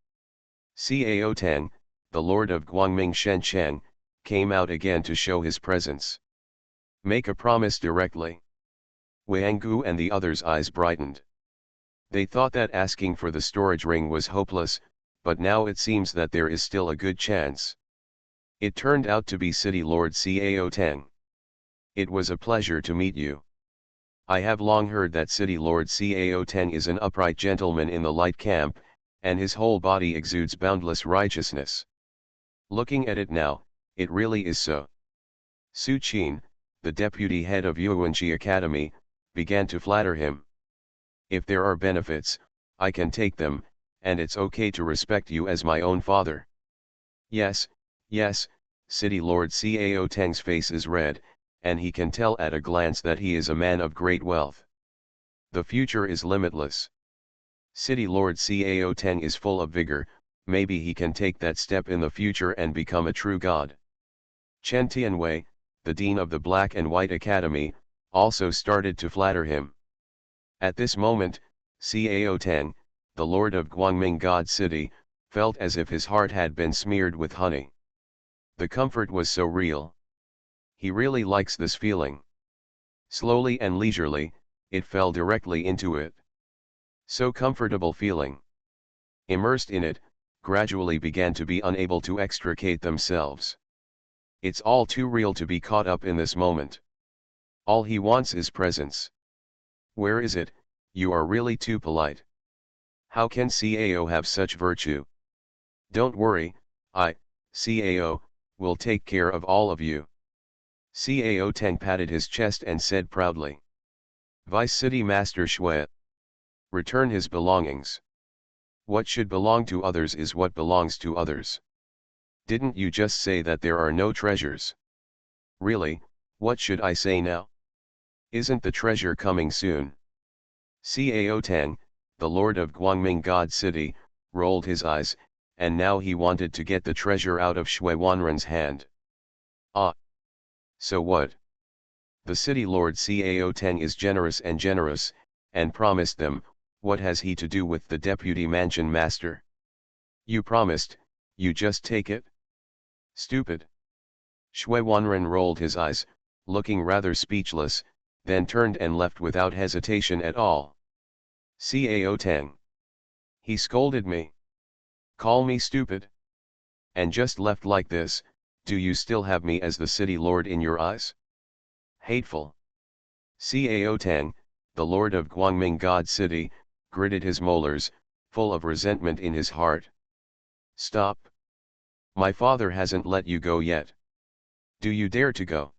Cao Tang, the lord of Guangming Shencheng, came out again to show his presence. Make a promise directly. Wang and the others' eyes brightened. They thought that asking for the storage ring was hopeless, but now it seems that there is still a good chance. It turned out to be City Lord Cao Tang. It was a pleasure to meet you. I have long heard that City Lord Cao Tang is an upright gentleman in the light camp, and his whole body exudes boundless righteousness. Looking at it now, it really is so. Su Qin, the deputy head of Yuanqi Academy, began to flatter him. If there are benefits, I can take them, and it's okay to respect you as my own father. Yes, City Lord Cao Tang's face is red, and he can tell at a glance that he is a man of great wealth. The future is limitless. City Lord Cao Tang is full of vigor, maybe he can take that step in the future and become a true god. Chen Tianwei, the dean of the Black and White Academy, also started to flatter him. At this moment, Cao Tang, the lord of Guangming God City, felt as if his heart had been smeared with honey. The comfort was so real. He really likes this feeling. Slowly and leisurely, it fell directly into it. So comfortable feeling. Immersed in it, gradually began to be unable to extricate themselves. It's all too real to be caught up in this moment. All he wants is presence. Where is it? You are really too polite. How can Cao have such virtue? Don't worry, I, Cao, will take care of all of you. Cao Tang patted his chest and said proudly. Vice City Master Shui. Return his belongings. What should belong to others is what belongs to others. Didn't you just say that there are no treasures? Really, what should I say now? Isn't the treasure coming soon? Cao Tang, the lord of Guangming God City, rolled his eyes, and now he wanted to get the treasure out of Shui Wanren's hand. Ah! So what? The city lord Cao Tang is generous, and promised them. What has he to do with the deputy mansion master? You promised, you just take it? Stupid. Shui Wanren rolled his eyes, looking rather speechless, then turned and left without hesitation at all. Cao Tang. He scolded me. Call me stupid? And just left like this. Do you still have me as the city lord in your eyes? Hateful. Cao Tang, the lord of Guangming God City, gritted his molars, full of resentment in his heart. Stop. My father hasn't let you go yet. Do you dare to go?